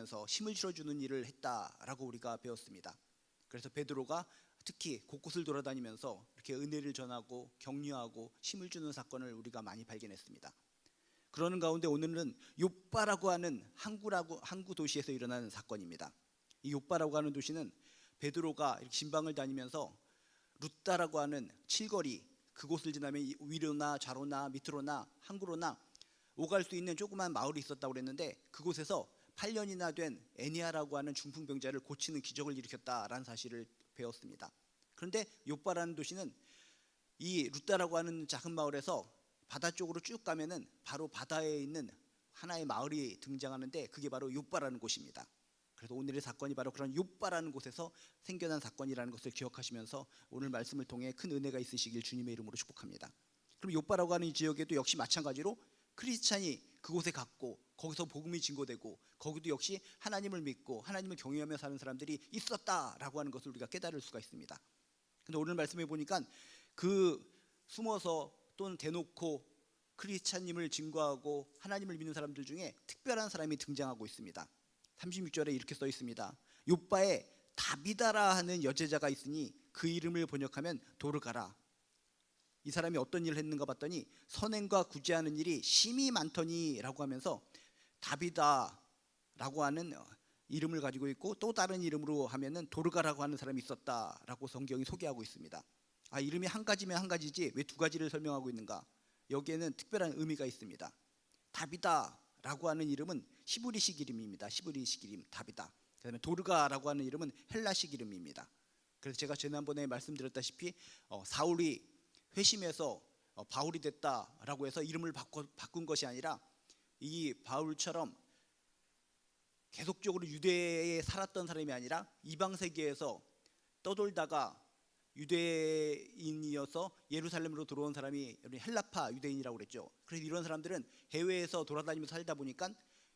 돌아다니면서 힘을 실어주는 일을 했다라고 우리가 배웠습니다. 그래서 베드로가 특히 곳곳을 돌아다니면서 이렇게 은혜를 전하고 격려하고 힘을 주는 사건을 우리가 많이 발견했습니다. 그러는 가운데 오늘은 욥바라고 하는 항구 도시에서 일어나는 사건입니다. 이 욥바라고 하는 도시는 베드로가 진방을 다니면서 룻다라고 하는 칠거리, 그곳을 지나면 위로나 좌로나 밑으로나 항구로나 오갈 수 있는 조그만 마을이 있었다고 그랬는데, 그곳에서 8년이나 된 애니아라고 하는 중풍병자를 고치는 기적을 일으켰다라는 사실을 배웠습니다. 그런데 욥바라는 도시는 이 룻다라고 하는 작은 마을에서 바다 쪽으로 쭉 가면은 바로 바다에 있는 하나의 마을이 등장하는데, 그게 바로 욥바라는 곳입니다. 그래서 오늘의 사건이 바로 그런 욥바라는 곳에서 생겨난 사건이라는 것을 기억하시면서 오늘 말씀을 통해 큰 은혜가 있으시길 주님의 이름으로 축복합니다. 그럼 욥바라고 하는 이 지역에도 역시 마찬가지로 크리스찬이 그곳에 갔고, 거기서 복음이 증거되고, 거기도 역시 하나님을 믿고 하나님을 경외하며 사는 사람들이 있었다라고 하는 것을 우리가 깨달을 수가 있습니다. 근데 오늘 말씀해 보니까 그 숨어서 또는 대놓고 크리스찬님을 증거하고 하나님을 믿는 사람들 중에 특별한 사람이 등장하고 있습니다. 36절에 이렇게 써 있습니다. 욥바에 다비다라 하는 여제자가 있으니 그 이름을 번역하면 도르가라. 이 사람이 어떤 일을 했는가 봤더니 선행과 구제하는 일이 심히 많더니 라고 하면서 다비다라고 하는 이름을 가지고 있고, 또 다른 이름으로 하면은 도르가라고 하는 사람이 있었다라고 성경이 소개하고 있습니다. 이름이 한 가지면 한 가지지 왜 두 가지를 설명하고 있는가? 여기에는 특별한 의미가 있습니다. 다비다라고 하는 이름은 히브리식 이름입니다. 히브리식 이름 다비다. 그다음에 도르가라고 하는 이름은 헬라식 이름입니다. 그래서 제가 지난번에 말씀드렸다시피 사울이 회심해서 바울이 됐다라고 해서 이름을 바꾼 것이 아니라, 이 바울처럼 계속적으로 유대에 살았던 사람이 아니라 이방 세계에서 떠돌다가 유대인이어서 예루살렘으로 들어온 사람이 헬라파 유대인이라고 그랬죠. 그래서 이런 사람들은 해외에서 돌아다니면서 살다 보니까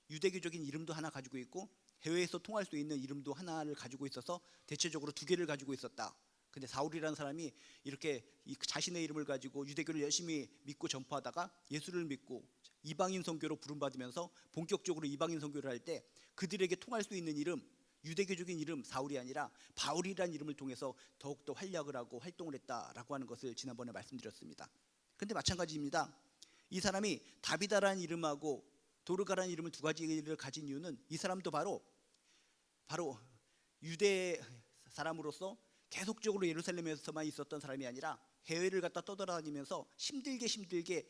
유대교적인 이름도 하나 가지고 있고 해외에서 통할 수 있는 이름도 하나를 가지고 있어서 대체적으로 두 개를 가지고 있었다. 근데 사울이라는 사람이 이렇게 자신의 이름을 가지고 유대교를 열심히 믿고 전파하다가 예수를 믿고 이방인 선교로 부름받으면서 본격적으로 이방인 선교를 할 때 그들에게 통할 수 있는 이름, 유대교적인 이름 사울이 아니라 바울이라는 이름을 통해서 더욱더 활약을 하고 활동을 했다라고 하는 것을 지난번에 말씀드렸습니다. 그런데 마찬가지입니다. 이 사람이 다비다라는 이름하고 도르가라는 이름을 두 가지를 가진 이유는, 이 사람도 바로 유대 사람으로서 계속적으로 예루살렘에서만 있었던 사람이 아니라 해외를 갔다 떠돌아다니면서 힘들게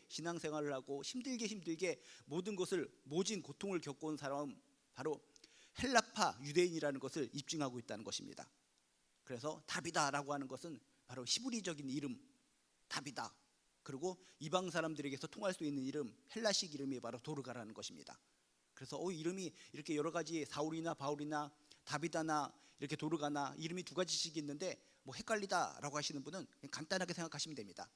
신앙생활을 하고 힘들게 모든 것을 모진 고통을 겪어온 사람, 바로 헬라파 유대인이라는 것을 입증하고 있다는 것입니다. 그래서 다비다라고 하는 것은 바로 히브리적인 이름 다비다, 그리고 이방 사람들에게서 통할 수 있는 이름 헬라식 이름이 바로 도르가라는 것입니다. 그래서 이름이 이렇게 여러 가지 사울이나 바울이나 다비다나 이렇게 도르가나 이름이 두 가지씩 있는데 뭐 헷갈리다라고 하시는 분은 그냥 간단하게 생각하시면 됩니다.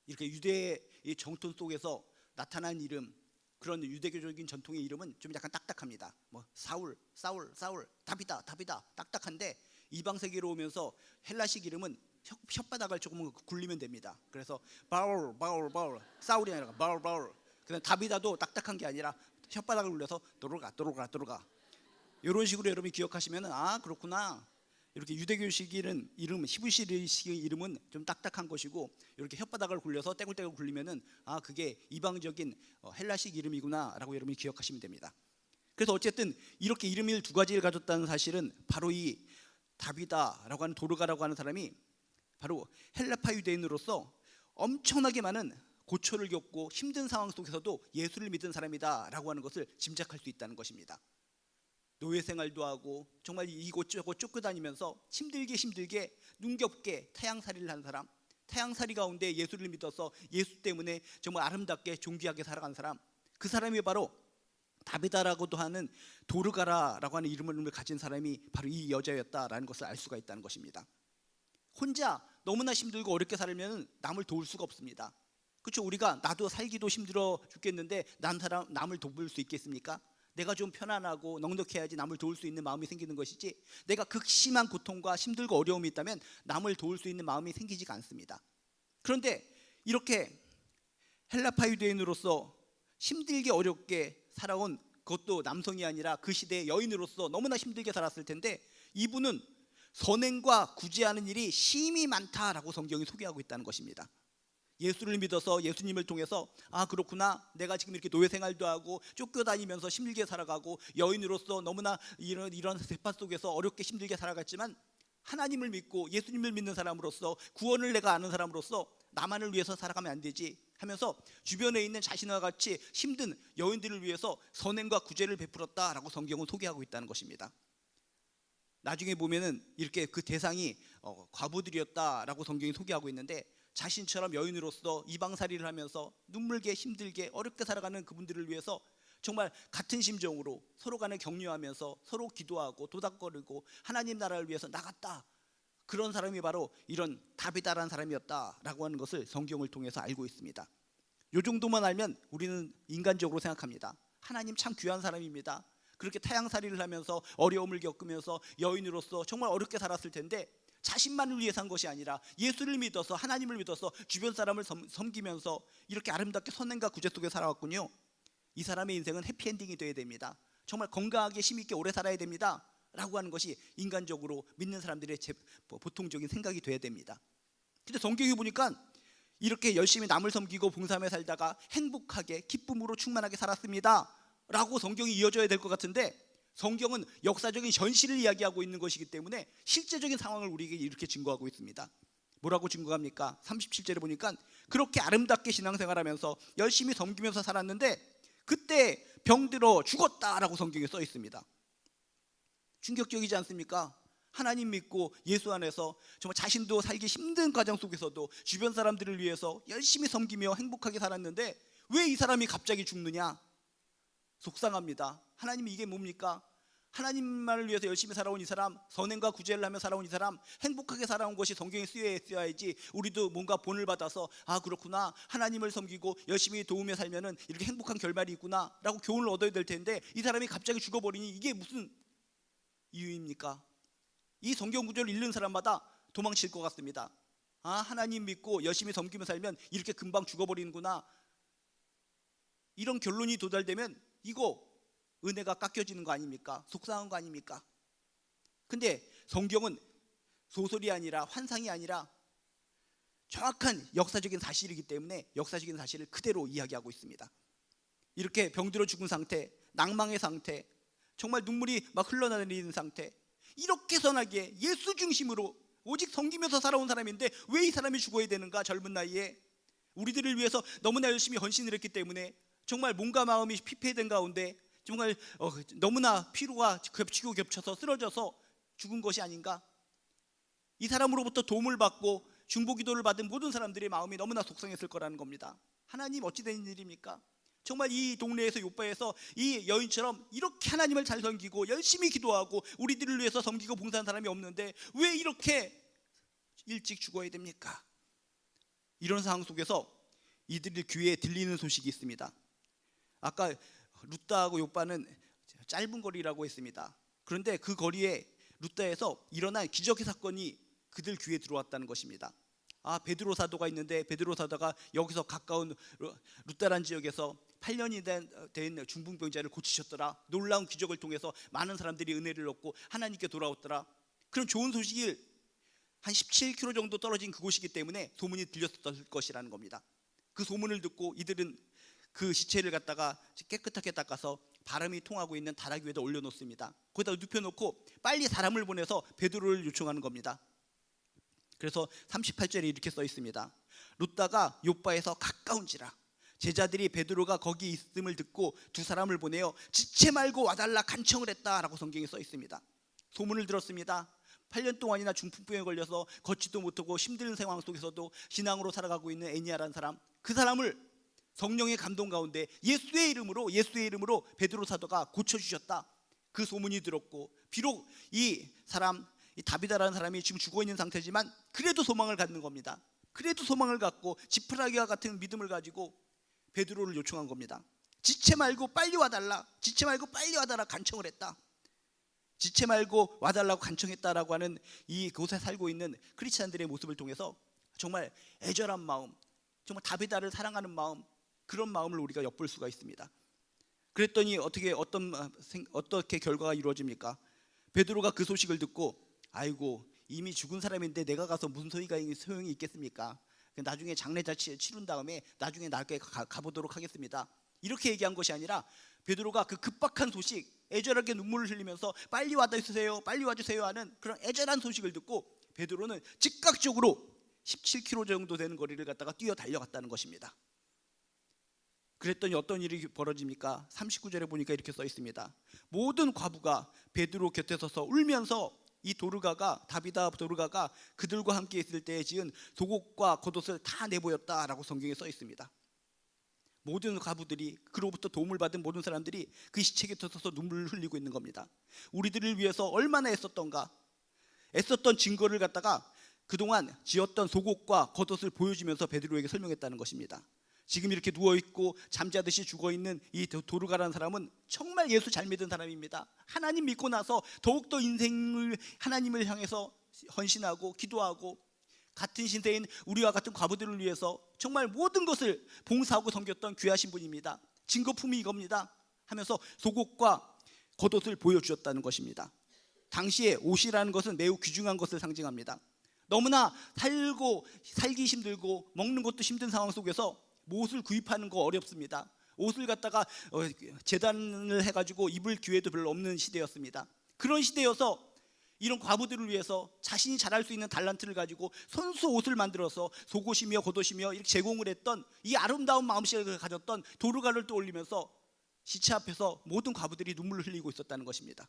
이렇게 유대의 정통 속에서 나타난 이름, 그런 유대교적인 전통의 이름은 좀 약간 딱딱합니다. 뭐 사울, 다비다 딱딱한데, 이방 세계로 오면서 헬라식 이름은 혓바닥을 조금 굴리면 됩니다. 그래서 바울 사울이 아니라 바울. 그다음 다비다도 딱딱한 게 아니라 혓바닥을 굴려서 도르가 이런 식으로 여러분이 기억하시면 그렇구나. 이렇게 유대교식 이름, 히브리식 이름은 좀 딱딱한 것이고, 이렇게 혓바닥을 굴려서 떼굴떼굴 굴리면은 그게 이방적인 헬라식 이름이구나라고 여러분이 기억하시면 됩니다. 그래서 어쨌든 이렇게 이름을 두 가지를 가졌다는 사실은 바로 이 다비다라고 하는 도르가라고 하는 사람이 바로 헬라파 유대인으로서 엄청나게 많은 고초를 겪고 힘든 상황 속에서도 예수를 믿은 사람이다라고 하는 것을 짐작할 수 있다는 것입니다. 노예 생활도 하고 정말 이곳저곳 쫓겨다니면서 힘들게 눈겹게 태양살이를 한 사람, 태양살이 가운데 예수를 믿어서 예수 때문에 정말 아름답게 존귀하게 살아간 사람, 그 사람이 바로 다비다라고도 하는 도르가라라고 하는 이름을 가진 사람이 바로 이 여자였다라는 것을 알 수가 있다는 것입니다. 혼자 너무나 힘들고 어렵게 살면 남을 도울 수가 없습니다. 그렇죠? 우리가 나도 살기도 힘들어 죽겠는데 남을 도울 수 있겠습니까? 내가 좀 편안하고 넉넉해야지 남을 도울 수 있는 마음이 생기는 것이지, 내가 극심한 고통과 힘들고 어려움이 있다면 남을 도울 수 있는 마음이 생기지가 않습니다. 그런데 이렇게 헬라파 유대인으로서 힘들게 어렵게 살아온 그것도 남성이 아니라 그 시대의 여인으로서 너무나 힘들게 살았을 텐데, 이분은 선행과 구제하는 일이 심히 많다라고 성경이 소개하고 있다는 것입니다. 예수를 믿어서 예수님을 통해서 아 그렇구나, 내가 지금 이렇게 노예 생활도 하고 쫓겨다니면서 힘들게 살아가고 여인으로서 너무나 이런 세파 속에서 어렵게 힘들게 살아갔지만, 하나님을 믿고 예수님을 믿는 사람으로서, 구원을 내가 아는 사람으로서 나만을 위해서 살아가면 안 되지 하면서 주변에 있는 자신과 같이 힘든 여인들을 위해서 선행과 구제를 베풀었다라고 성경은 소개하고 있다는 것입니다. 나중에 보면은 이렇게 그 대상이 과부들이었다라고 성경이 소개하고 있는데, 자신처럼 여인으로서 이방살이를 하면서 눈물게 힘들게 어렵게 살아가는 그분들을 위해서 정말 같은 심정으로 서로 간에 격려하면서 서로 기도하고 도닥거리고 하나님 나라를 위해서 나갔다, 그런 사람이 바로 이런 다비다라는 사람이었다라고 하는 것을 성경을 통해서 알고 있습니다. 이 정도만 알면 우리는 인간적으로 생각합니다. 하나님 참 귀한 사람입니다. 그렇게 타향살이를 하면서 어려움을 겪으면서 여인으로서 정말 어렵게 살았을 텐데, 자신만을 위해 산 것이 아니라 예수를 믿어서 하나님을 믿어서 주변 사람을 섬기면서 이렇게 아름답게 선행과 구제 속에 살아왔군요. 이 사람의 인생은 해피엔딩이 되어야 됩니다. 정말 건강하게 힘있게 오래 살아야 됩니다 라고 하는 것이 인간적으로 믿는 사람들의 보통적인 생각이 돼야 됩니다. 근데 성경이 보니까 이렇게 열심히 남을 섬기고 봉사하며 살다가 행복하게 기쁨으로 충만하게 살았습니다 라고 성경이 이어져야 될 것 같은데, 성경은 역사적인 현실을 이야기하고 있는 것이기 때문에 실제적인 상황을 우리에게 이렇게 증거하고 있습니다. 뭐라고 증거합니까? 37절에 보니까 그렇게 아름답게 신앙생활하면서 열심히 섬기면서 살았는데 그때 병들어 죽었다라고 성경에 써 있습니다. 충격적이지 않습니까? 하나님 믿고 예수 안에서 정말 자신도 살기 힘든 과정 속에서도 주변 사람들을 위해서 열심히 섬기며 행복하게 살았는데 왜 이 사람이 갑자기 죽느냐? 속상합니다. 하나님이 이게 뭡니까? 하나님만을 위해서 열심히 살아온 이 사람, 선행과 구제를 하며 살아온 이 사람, 행복하게 살아온 것이 성경에 쓰여야지 우리도 뭔가 본을 받아서 아 그렇구나, 하나님을 섬기고 열심히 도우며 살면은 이렇게 행복한 결말이 있구나 라고 교훈을 얻어야 될 텐데, 이 사람이 갑자기 죽어버리니 이게 무슨 이유입니까? 이 성경 구절을 읽는 사람마다 도망칠 것 같습니다. 아 하나님 믿고 열심히 섬기며 살면 이렇게 금방 죽어버리는구나, 이런 결론이 도달되면 이거 은혜가 깎여지는 거 아닙니까? 속상한 거 아닙니까? 근데 성경은 소설이 아니라 환상이 아니라 정확한 역사적인 사실이기 때문에 역사적인 사실을 그대로 이야기하고 있습니다. 이렇게 병들어 죽은 상태, 낭망의 상태, 정말 눈물이 막 흘러내리는 상태, 이렇게 선하게 예수 중심으로 오직 섬기면서 살아온 사람인데 왜 이 사람이 죽어야 되는가? 젊은 나이에 우리들을 위해서 너무나 열심히 헌신을 했기 때문에 정말 몸과 마음이 피폐된 가운데 정말 너무나 피로가 겹치고 겹쳐서 쓰러져서 죽은 것이 아닌가? 이 사람으로부터 도움을 받고 중보기도를 받은 모든 사람들의 마음이 너무나 속상했을 거라는 겁니다. 하나님 어찌 된 일입니까? 정말 이 동네에서 요바에서 이 여인처럼 이렇게 하나님을 잘 섬기고 열심히 기도하고 우리들을 위해서 섬기고 봉사한 사람이 없는데 왜 이렇게 일찍 죽어야 됩니까? 이런 상황 속에서 이들의 귀에 들리는 소식이 있습니다. 아까 룻다하고 요바는 짧은 거리라고 했습니다. 그런데 그 거리에 룻다에서 일어난 기적의 사건이 그들 귀에 들어왔다는 것입니다. 아 베드로 사도가 있는데 베드로 사도가 여기서 가까운 룻다란 지역에서 8년이 된 중풍병자를 고치셨더라. 놀라운 기적을 통해서 많은 사람들이 은혜를 얻고 하나님께 돌아왔더라. 그런 좋은 소식이 한 17km 정도 떨어진 그곳이기 때문에 소문이 들렸을 것이라는 겁니다. 그 소문을 듣고 이들은 그 시체를 갖다가 깨끗하게 닦아서 바람이 통하고 있는 다락 위에다 올려놓습니다. 거기다 눕혀놓고 빨리 사람을 보내서 베드로를 요청하는 겁니다. 그래서 38절에 이렇게 써 있습니다. 룻다가 요바에서 가까운지라 제자들이 베드로가 거기 있음을 듣고 두 사람을 보내어 지체 말고 와달라 간청을 했다라고 성경에 써 있습니다. 소문을 들었습니다. 8년 동안이나 중풍병에 걸려서 걷지도 못하고 힘든 상황 속에서도 신앙으로 살아가고 있는 애니아라는 사람, 그 사람을 성령의 감동 가운데 예수의 이름으로 베드로 사도가 고쳐주셨다. 그 소문이 들었고 비록 이 사람 이 다비다라는 사람이 지금 죽어있는 상태지만 그래도 소망을 갖는 겁니다. 그래도 소망을 갖고 지푸라기와 같은 믿음을 가지고 베드로를 요청한 겁니다. 지체 말고 빨리 와달라, 지체 말고 빨리 와달라 간청을 했다. 지체 말고 와달라고 간청했다라고 하는 이곳에 살고 있는 크리스찬들의 모습을 통해서 정말 애절한 마음, 정말 다비다를 사랑하는 마음, 그런 마음을 우리가 엿볼 수가 있습니다. 그랬더니 어떻게 결과가 이루어집니까? 베드로가 그 소식을 듣고 아이고 이미 죽은 사람인데 내가 가서 무슨 소용이 있겠습니까? 나중에 장례잔치 치른 다음에 나중에 나게 가보도록 하겠습니다. 이렇게 얘기한 것이 아니라 베드로가 그 급박한 소식, 애절하게 눈물을 흘리면서 빨리 와주세요, 빨리 와주세요 하는 그런 애절한 소식을 듣고 베드로는 즉각적으로 17km 정도 되는 거리를 갖다가 뛰어 달려갔다는 것입니다. 그랬더니 어떤 일이 벌어집니까? 39절에 보니까 이렇게 써 있습니다. 모든 과부가 베드로 곁에 서서 울면서 이 다비다 도르가가 그들과 함께 있을 때에 지은 속옷과 겉옷을 다 내보였다라고 성경에 써 있습니다. 모든 과부들이, 그로부터 도움을 받은 모든 사람들이 그 시체 곁에 서서 눈물을 흘리고 있는 겁니다. 우리들을 위해서 얼마나 애썼던가. 애썼던 증거를 갖다가 그동안 지었던 속옷과 겉옷을 보여주면서 베드로에게 설명했다는 것입니다. 지금 이렇게 누워있고 잠자듯이 죽어있는 이 도르가라는 사람은 정말 예수 잘 믿은 사람입니다. 하나님 믿고 나서 더욱더 인생을 하나님을 향해서 헌신하고 기도하고 같은 신세인 우리와 같은 과부들을 위해서 정말 모든 것을 봉사하고 섬겼던 귀하신 분입니다. 증거품이 이겁니다 하면서 속옷과 겉옷을 보여주었다는 것입니다. 당시에 옷이라는 것은 매우 귀중한 것을 상징합니다. 너무나 살기 힘들고 먹는 것도 힘든 상황 속에서 옷을 구입하는 거 어렵습니다. 옷을 갖다가 재단을 해가지고 입을 기회도 별로 없는 시대였습니다. 그런 시대여서 이런 과부들을 위해서 자신이 잘할 수 있는 달란트를 가지고 손수 옷을 만들어서 속옷이며 겉옷이며 이렇게 제공을 했던 이 아름다운 마음씨를 가졌던 도르가를 떠올리면서 시체 앞에서 모든 과부들이 눈물을 흘리고 있었다는 것입니다.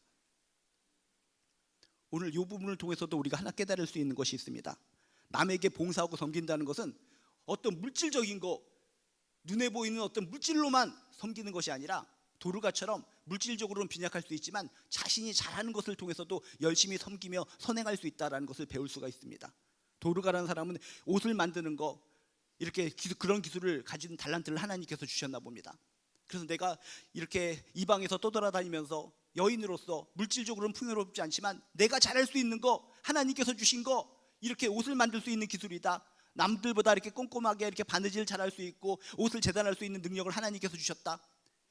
오늘 이 부분을 통해서도 우리가 하나 깨달을 수 있는 것이 있습니다. 남에게 봉사하고 섬긴다는 것은 어떤 물질적인 거, 눈에 보이는 어떤 물질로만 섬기는 것이 아니라 도르가처럼 물질적으로는 빈약할 수 있지만 자신이 잘하는 것을 통해서도 열심히 섬기며 선행할 수 있다는 것을 배울 수가 있습니다. 도르가라는 사람은 옷을 만드는 거, 이렇게 그런 기술을 가진 달란트를 하나님께서 주셨나 봅니다. 그래서 내가 이렇게 이방에서 떠돌아다니면서 여인으로서 물질적으로는 풍요롭지 않지만 내가 잘할 수 있는 거, 하나님께서 주신 거, 이렇게 옷을 만들 수 있는 기술이다. 남들보다 이렇게 꼼꼼하게 이렇게 바느질 잘할 수 있고 옷을 재단할 수 있는 능력을 하나님께서 주셨다.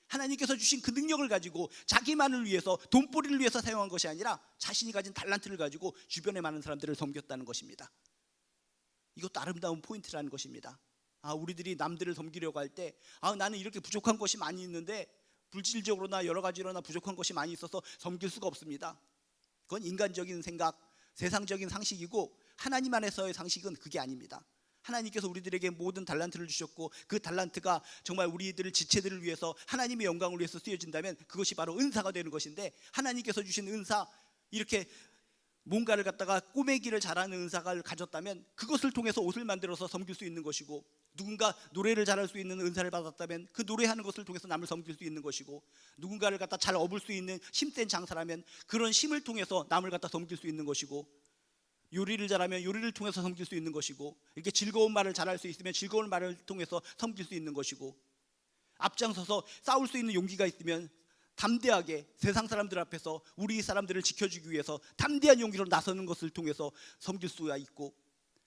하나님께서 주신 그 능력을 가지고 자기만을 위해서, 돈벌이를 위해서 사용한 것이 아니라 자신이 가진 달란트를 가지고 주변에 많은 사람들을 섬겼다는 것입니다. 이것도 아름다운 포인트라는 것입니다. 우리들이 남들을 섬기려고 할 때 나는 이렇게 부족한 것이 많이 있는데 물질적으로나 여러 가지로나 부족한 것이 많이 있어서 섬길 수가 없습니다. 그건 인간적인 생각, 세상적인 상식이고 하나님 안에서의 상식은 그게 아닙니다. 하나님께서 우리들에게 모든 달란트를 주셨고 그 달란트가 정말 우리들을 지체들을 위해서 하나님의 영광을 위해서 쓰여진다면 그것이 바로 은사가 되는 것인데, 하나님께서 주신 은사, 이렇게 뭔가를 갖다가 꼬매기를 잘하는 은사를 가졌다면 그것을 통해서 옷을 만들어서 섬길 수 있는 것이고, 누군가 노래를 잘할 수 있는 은사를 받았다면 그 노래하는 것을 통해서 남을 섬길 수 있는 것이고, 누군가를 갖다 잘 업을 수 있는 힘센 장사라면 그런 힘을 통해서 남을 갖다 섬길 수 있는 것이고, 요리를 잘하면 요리를 통해서 섬길 수 있는 것이고, 이렇게 즐거운 말을 잘할 수 있으면 즐거운 말을 통해서 섬길 수 있는 것이고, 앞장서서 싸울 수 있는 용기가 있으면 담대하게 세상 사람들 앞에서 우리 사람들을 지켜주기 위해서 담대한 용기로 나서는 것을 통해서 섬길 수가 있고,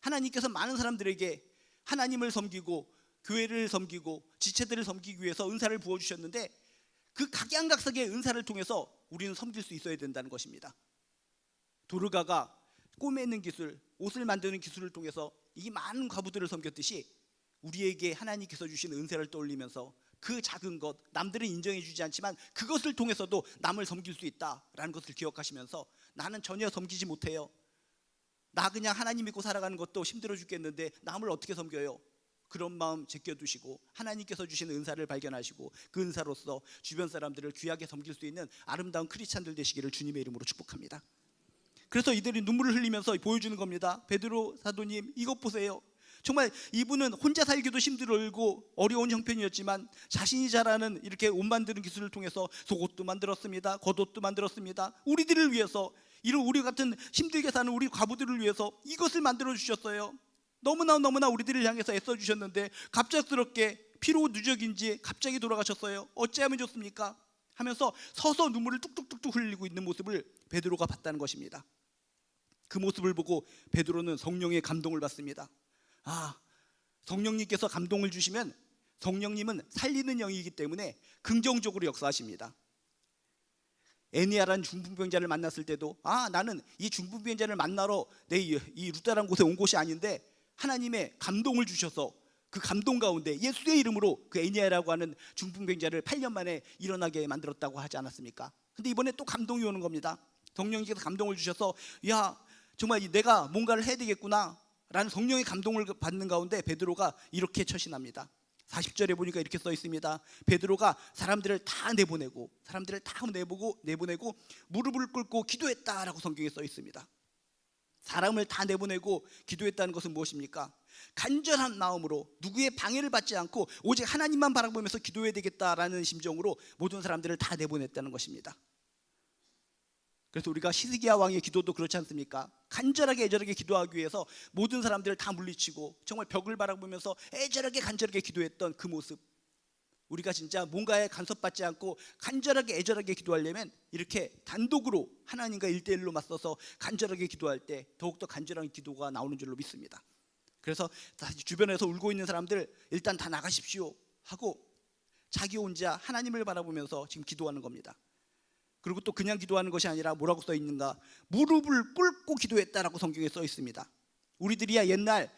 하나님께서 많은 사람들에게 하나님을 섬기고 교회를 섬기고 지체들을 섬기기 위해서 은사를 부어주셨는데 그 각양각색의 은사를 통해서 우리는 섬길 수 있어야 된다는 것입니다. 도르가가 꼬매는 기술, 옷을 만드는 기술을 통해서 이 많은 과부들을 섬겼듯이 우리에게 하나님께서 주신 은사를 떠올리면서 그 작은 것, 남들은 인정해 주지 않지만 그것을 통해서도 남을 섬길 수 있다라는 것을 기억하시면서, 나는 전혀 섬기지 못해요, 나 그냥 하나님 믿고 살아가는 것도 힘들어 죽겠는데 남을 어떻게 섬겨요? 그런 마음 제껴두시고 하나님께서 주신 은사를 발견하시고 그 은사로서 주변 사람들을 귀하게 섬길 수 있는 아름다운 크리스찬들 되시기를 주님의 이름으로 축복합니다. 그래서 이들이 눈물을 흘리면서 보여주는 겁니다. 베드로 사도님, 이것 보세요. 정말 이분은 혼자 살기도 힘들고 어려운 형편이었지만 자신이 잘하는 이렇게 옷 만드는 기술을 통해서 속옷도 만들었습니다. 겉옷도 만들었습니다. 우리들을 위해서, 이런 우리 같은 힘들게 사는 우리 과부들을 위해서 이것을 만들어 주셨어요. 너무나 우리들을 향해서 애써 주셨는데 갑작스럽게 피로 누적인지 갑자기 돌아가셨어요. 어찌하면 좋습니까? 하면서 서서 눈물을 뚝뚝뚝뚝 흘리고 있는 모습을 베드로가 봤다는 것입니다. 그 모습을 보고 베드로는 성령의 감동을 받습니다. 성령님께서 감동을 주시면 성령님은 살리는 영이기 때문에 긍정적으로 역사하십니다. 애니아라는 중풍병자를 만났을 때도 나는 이 중풍병자를 만나러 내 이 루다라는 곳에 온 곳이 아닌데 하나님의 감동을 주셔서 그 감동 가운데 예수의 이름으로 그 애니아라고 하는 중풍병자를 8년 만에 일어나게 만들었다고 하지 않았습니까? 근데 이번에 또 감동이 오는 겁니다. 성령님께서 감동을 주셔서 야 정말 내가 뭔가를 해야 되겠구나 라는 성령의 감동을 받는 가운데 베드로가 이렇게 처신합니다. 40절에 보니까 이렇게 써 있습니다. 베드로가 사람들을 다 내보내고 무릎을 꿇고 기도했다라고 성경에 써 있습니다. 사람을 다 내보내고 기도했다는 것은 무엇입니까? 간절한 마음으로 누구의 방해를 받지 않고 오직 하나님만 바라보면서 기도해야 되겠다라는 심정으로 모든 사람들을 다 내보냈다는 것입니다. 그래서 우리가 히스기야 왕의 기도도 그렇지 않습니까? 간절하게 애절하게 기도하기 위해서 모든 사람들을 다 물리치고 정말 벽을 바라보면서 애절하게 간절하게 기도했던 그 모습, 우리가 진짜 뭔가에 간섭받지 않고 간절하게 애절하게 기도하려면 이렇게 단독으로 하나님과 1대1로 맞서서 간절하게 기도할 때 더욱더 간절한 기도가 나오는 줄로 믿습니다. 그래서 주변에서 울고 있는 사람들 일단 다 나가십시오 하고 자기 혼자 하나님을 바라보면서 지금 기도하는 겁니다. 그리고 또 그냥 기도하는 것이 아니라 뭐라고 써 있는가? 무릎을 꿇고 기도했다라고 성경에 써 있습니다. 우리들이야 옛날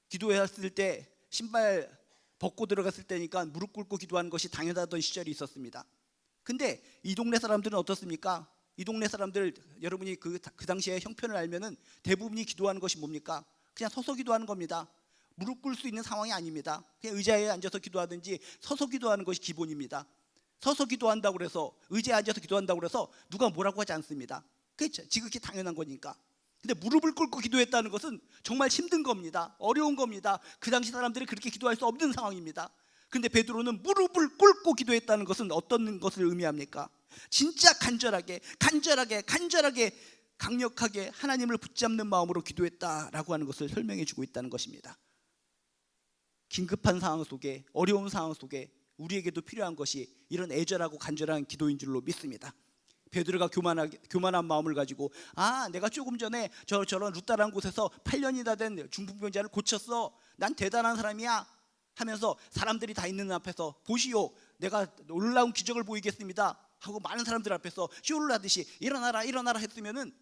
기도했을 때 신발 벗고 들어갔을 때니까 무릎 꿇고 기도하는 것이 당연하던 시절이 있었습니다. 근데 이 동네 사람들은 어떻습니까? 이 동네 사람들 여러분이 그 당시에 형편을 알면은 대부분이 기도하는 것이 뭡니까? 그냥 서서 기도하는 겁니다. 무릎 꿇을 수 있는 상황이 아닙니다. 그냥 의자에 앉아서 기도하든지 서서 기도하는 것이 기본입니다. 서서 기도한다고 그래서 의자에 앉아서 기도한다고 그래서 누가 뭐라고 하지 않습니다. 그렇죠? 지극히 당연한 거니까. 근데 무릎을 꿇고 기도했다는 것은 정말 힘든 겁니다. 어려운 겁니다. 그 당시 사람들이 그렇게 기도할 수 없는 상황입니다. 근데 베드로는 무릎을 꿇고 기도했다는 것은 어떤 것을 의미합니까? 진짜 간절하게 강력하게 하나님을 붙잡는 마음으로 기도했다라고 하는 것을 설명해 주고 있다는 것입니다. 긴급한 상황 속에, 어려운 상황 속에 우리에게도 필요한 것이 이런 애절하고 간절한 기도인 줄로 믿습니다. 베드로가 교만한 마음을 가지고 내가 조금 전에 저런 루다라는 곳에서 8년이나 된 중풍병자를 고쳤어, 난 대단한 사람이야 하면서 사람들이 다 있는 앞에서 보시오, 내가 놀라운 기적을 보이겠습니다 하고 많은 사람들 앞에서 쇼를 하듯이 일어나라 했으면은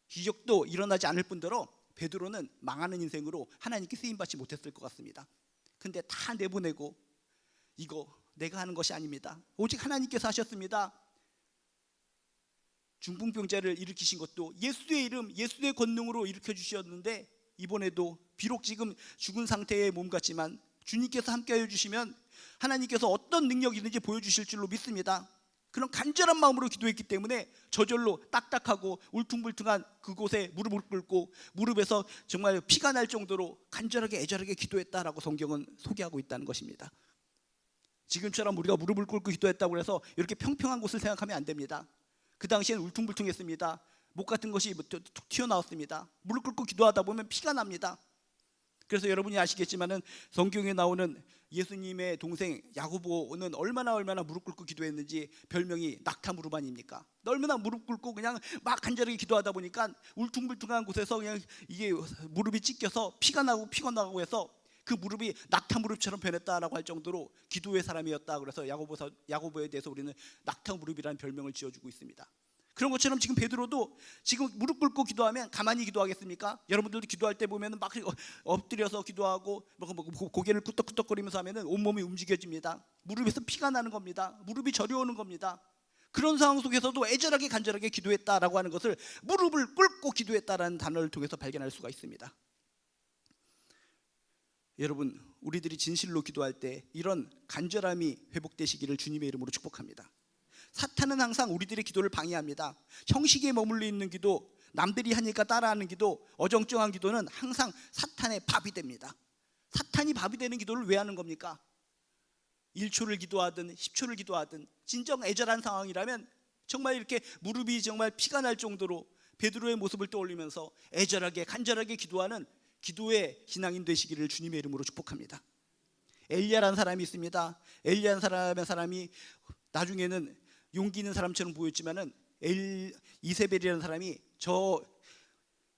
기적도 일어나지 않을 뿐더러 베드로는 망하는 인생으로 하나님께 쓰임받지 못했을 것 같습니다. 근데 다 내보내고 이거 내가 하는 것이 아닙니다. 오직 하나님께서 하셨습니다. 중풍병자를 일으키신 것도 예수의 이름, 예수의 권능으로 일으켜 주셨는데 이번에도 비록 지금 죽은 상태의 몸 같지만 주님께서 함께해 주시면 하나님께서 어떤 능력이든지 보여주실 줄로 믿습니다. 그런 간절한 마음으로 기도했기 때문에 저절로 딱딱하고 울퉁불퉁한 그곳에 무릎을 꿇고 무릎에서 정말 피가 날 정도로 간절하게 애절하게 기도했다라고 성경은 소개하고 있다는 것입니다. 지금처럼 우리가 무릎을 꿇고 기도했다고 해서 이렇게 평평한 곳을 생각하면 안 됩니다. 그 당시에는 울퉁불퉁했습니다. 목 같은 것이 툭 튀어나왔습니다. 무릎 꿇고 기도하다 보면 피가 납니다. 그래서 여러분이 아시겠지만은 성경에 나오는 예수님의 동생 야고보는 얼마나 무릎 꿇고 기도했는지 별명이 낙타 무릎 아닙니까? 얼마나 무릎 꿇고 그냥 막 간절하게 기도하다 보니까 울퉁불퉁한 곳에서 그냥 이게 무릎이 찢겨서 피가 나고 해서 그 무릎이 낙타 무릎처럼 변했다라고 할 정도로 기도의 사람이었다. 그래서 야고보에 대해서 우리는 낙타 무릎이라는 별명을 지어주고 있습니다. 그런 것처럼 지금 베드로도 지금 무릎 꿇고 기도하면 가만히 기도하겠습니까? 여러분들도 기도할 때 보면은 막 엎드려서 기도하고 고개를 끄덕끄덕거리면서 하면은 온몸이 움직여집니다. 무릎에서 피가 나는 겁니다. 무릎이 저려오는 겁니다. 그런 상황 속에서도 애절하게 간절하게 기도했다라고 하는 것을 무릎을 꿇고 기도했다라는 단어를 통해서 발견할 수가 있습니다. 여러분, 우리들이 진실로 기도할 때 이런 간절함이 회복되시기를 주님의 이름으로 축복합니다. 사탄은 항상 우리들의 기도를 방해합니다. 형식에 머물러 있는 기도, 남들이 하니까 따라하는 기도, 어정쩡한 기도는 항상 사탄의 밥이 됩니다. 사탄이 밥이 되는 기도를 왜 하는 겁니까? 1초를 기도하든 10초를 기도하든 진정 애절한 상황이라면 정말 이렇게 무릎이 정말 피가 날 정도로 베드로의 모습을 떠올리면서 애절하게 간절하게 기도하는 기도의 신앙인 되시기를 주님의 이름으로 축복합니다. 엘리야라는 사람이 있습니다. 엘리야라는 사람이 나중에는 용기 있는 사람처럼 보였지만은 이세벨이라는 사람이 저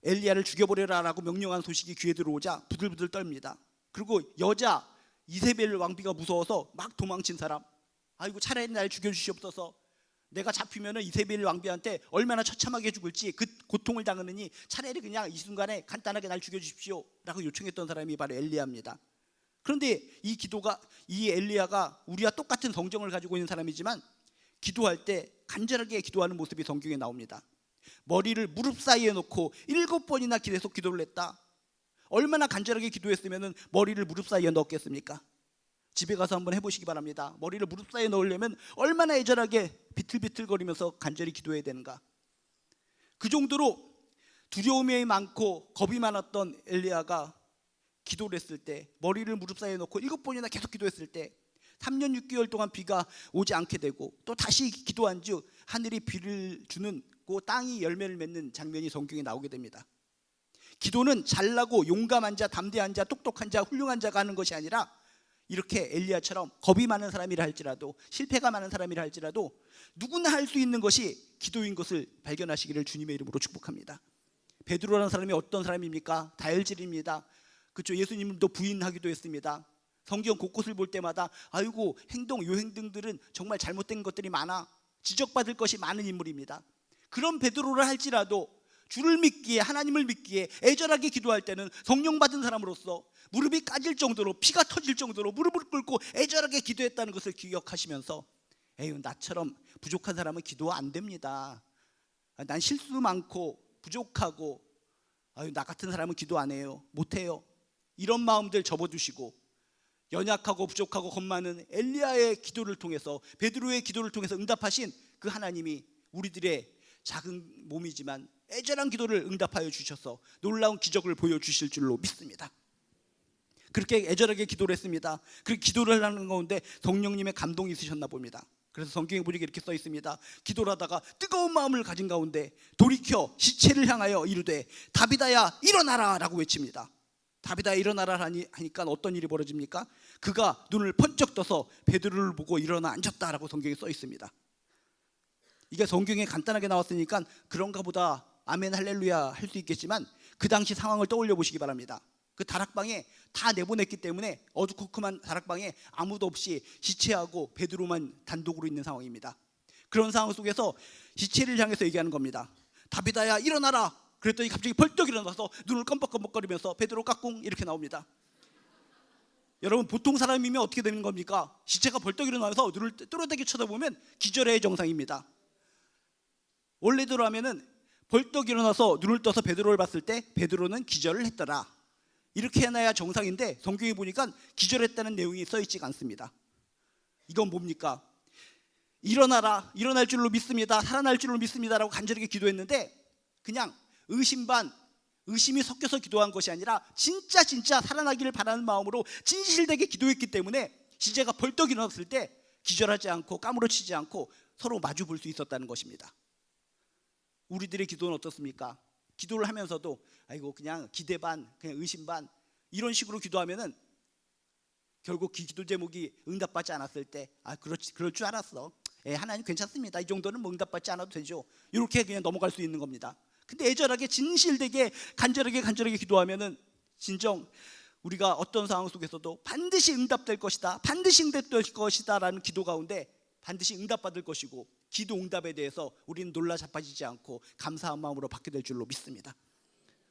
엘리야를 죽여버려라라고 명령한 소식이 귀에 들어오자 부들부들 떨립니다. 그리고 여자 이세벨 왕비가 무서워서 막 도망친 사람, 아이고 차라리 날 죽여주시옵소서, 내가 잡히면은 이세벨 왕비한테 얼마나 처참하게 죽을지 그 고통을 당하느니 차라리 그냥 이 순간에 간단하게 날 죽여주십시오 라고 요청했던 사람이 바로 엘리야입니다. 그런데 이 엘리야가 우리와 똑같은 성정을 가지고 있는 사람이지만 기도할 때 간절하게 기도하는 모습이 성경에 나옵니다. 머리를 무릎 사이에 놓고 7번이나 계속 기도를 했다. 얼마나 간절하게 기도했으면 머리를 무릎 사이에 넣었겠습니까? 집에 가서 한번 해보시기 바랍니다. 머리를 무릎 사이에 넣으려면 얼마나 애절하게 비틀비틀거리면서 간절히 기도해야 되는가. 그 정도로 두려움이 많고 겁이 많았던 엘리야가 기도를 했을 때, 머리를 무릎 사이에 놓고 7번이나 계속 기도했을 때 3년 6개월 동안 비가 오지 않게 되고, 또 다시 기도한 즉 하늘이 비를 주는 그 땅이 열매를 맺는 장면이 성경에 나오게 됩니다. 기도는 잘나고 용감한 자, 담대한 자, 똑똑한 자, 훌륭한 자가 하는 것이 아니라 이렇게 엘리야처럼 겁이 많은 사람이라 할지라도, 실패가 많은 사람이라 할지라도 누구나 할 수 있는 것이 기도인 것을 발견하시기를 주님의 이름으로 축복합니다. 베드로라는 사람이 어떤 사람입니까? 다혈질입니다. 그렇죠. 예수님도 부인하기도 했습니다. 성경 곳곳을 볼 때마다 아이고 요 행동들은 정말 잘못된 것들이 많아, 지적받을 것이 많은 인물입니다. 그런 베드로를 할지라도 주를 믿기에, 하나님을 믿기에 애절하게 기도할 때는 성령 받은 사람으로서 무릎이 까질 정도로, 피가 터질 정도로 무릎을 꿇고 애절하게 기도했다는 것을 기억하시면서 에휴, 나처럼 부족한 사람은 기도 안 됩니다. 난 실수 많고 부족하고 아유, 나 같은 사람은 기도 안 해요, 못해요, 이런 마음들 접어두시고 연약하고 부족하고 겁 많은 엘리야의 기도를 통해서, 베드로의 기도를 통해서 응답하신 그 하나님이 우리들의 작은 몸이지만 애절한 기도를 응답하여 주셔서 놀라운 기적을 보여주실 줄로 믿습니다. 그렇게 애절하게 기도를 했습니다. 그렇게 기도를 하는 가운데 성령님의 감동이 있으셨나 봅니다. 그래서 성경에 보니까 이렇게 써 있습니다. 기도를 하다가 뜨거운 마음을 가진 가운데 돌이켜 시체를 향하여 이르되 다비다야 일어나라 라고 외칩니다. 다비다야 일어나라 하니까 어떤 일이 벌어집니까? 그가 눈을 번쩍 떠서 베드로를 보고 일어나 앉았다라고 성경에 써 있습니다. 이게 성경에 간단하게 나왔으니까 그런가 보다 아멘 할렐루야 할 수 있겠지만 그 당시 상황을 떠올려 보시기 바랍니다. 그 다락방에 다 내보냈기 때문에 어두컴컴한 다락방에 아무도 없이 시체하고 베드로만 단독으로 있는 상황입니다. 그런 상황 속에서 시체를 향해서 얘기하는 겁니다. 다비다야 일어나라. 그랬더니 갑자기 벌떡 일어나서 눈을 껌뻑껌뻑거리면서 베드로 까꿍 이렇게 나옵니다. 여러분, 보통 사람이면 어떻게 되는 겁니까? 시체가 벌떡 일어나서 눈을 뚜렷하게 쳐다보면 기절의 정상입니다. 원래대로 하면은 벌떡 일어나서 눈을 떠서 베드로를 봤을 때 베드로는 기절을 했더라, 이렇게 해놔야 정상인데 성경에 보니까 기절했다는 내용이 써있지가 않습니다. 이건 뭡니까? 일어나라, 일어날 줄로 믿습니다, 살아날 줄로 믿습니다 라고 간절하게 기도했는데 그냥 의심이 섞여서 기도한 것이 아니라 진짜 살아나기를 바라는 마음으로 진실되게 기도했기 때문에 시체가 벌떡 일어났을 때 기절하지 않고 까무러치지 않고 서로 마주 볼 수 있었다는 것입니다. 우리들의 기도는 어떻습니까? 기도를 하면서도 아이고 그냥 기대 반, 그냥 의심 반, 이런 식으로 기도하면은 결국 기도 제목이 응답받지 않았을 때 그럴 줄 알았어, 하나님 괜찮습니다, 이 정도는 뭐 응답받지 않아도 되죠, 이렇게 그냥 넘어갈 수 있는 겁니다. 근데 애절하게 진실되게 간절하게 기도하면은 진정 우리가 어떤 상황 속에서도 반드시 응답될 것이다, 반드시 응답될 것이다 라는 기도 가운데 반드시 응답받을 것이고, 기도 응답에 대해서 우리는 놀라 자빠지지 않고 감사한 마음으로 받게 될 줄로 믿습니다.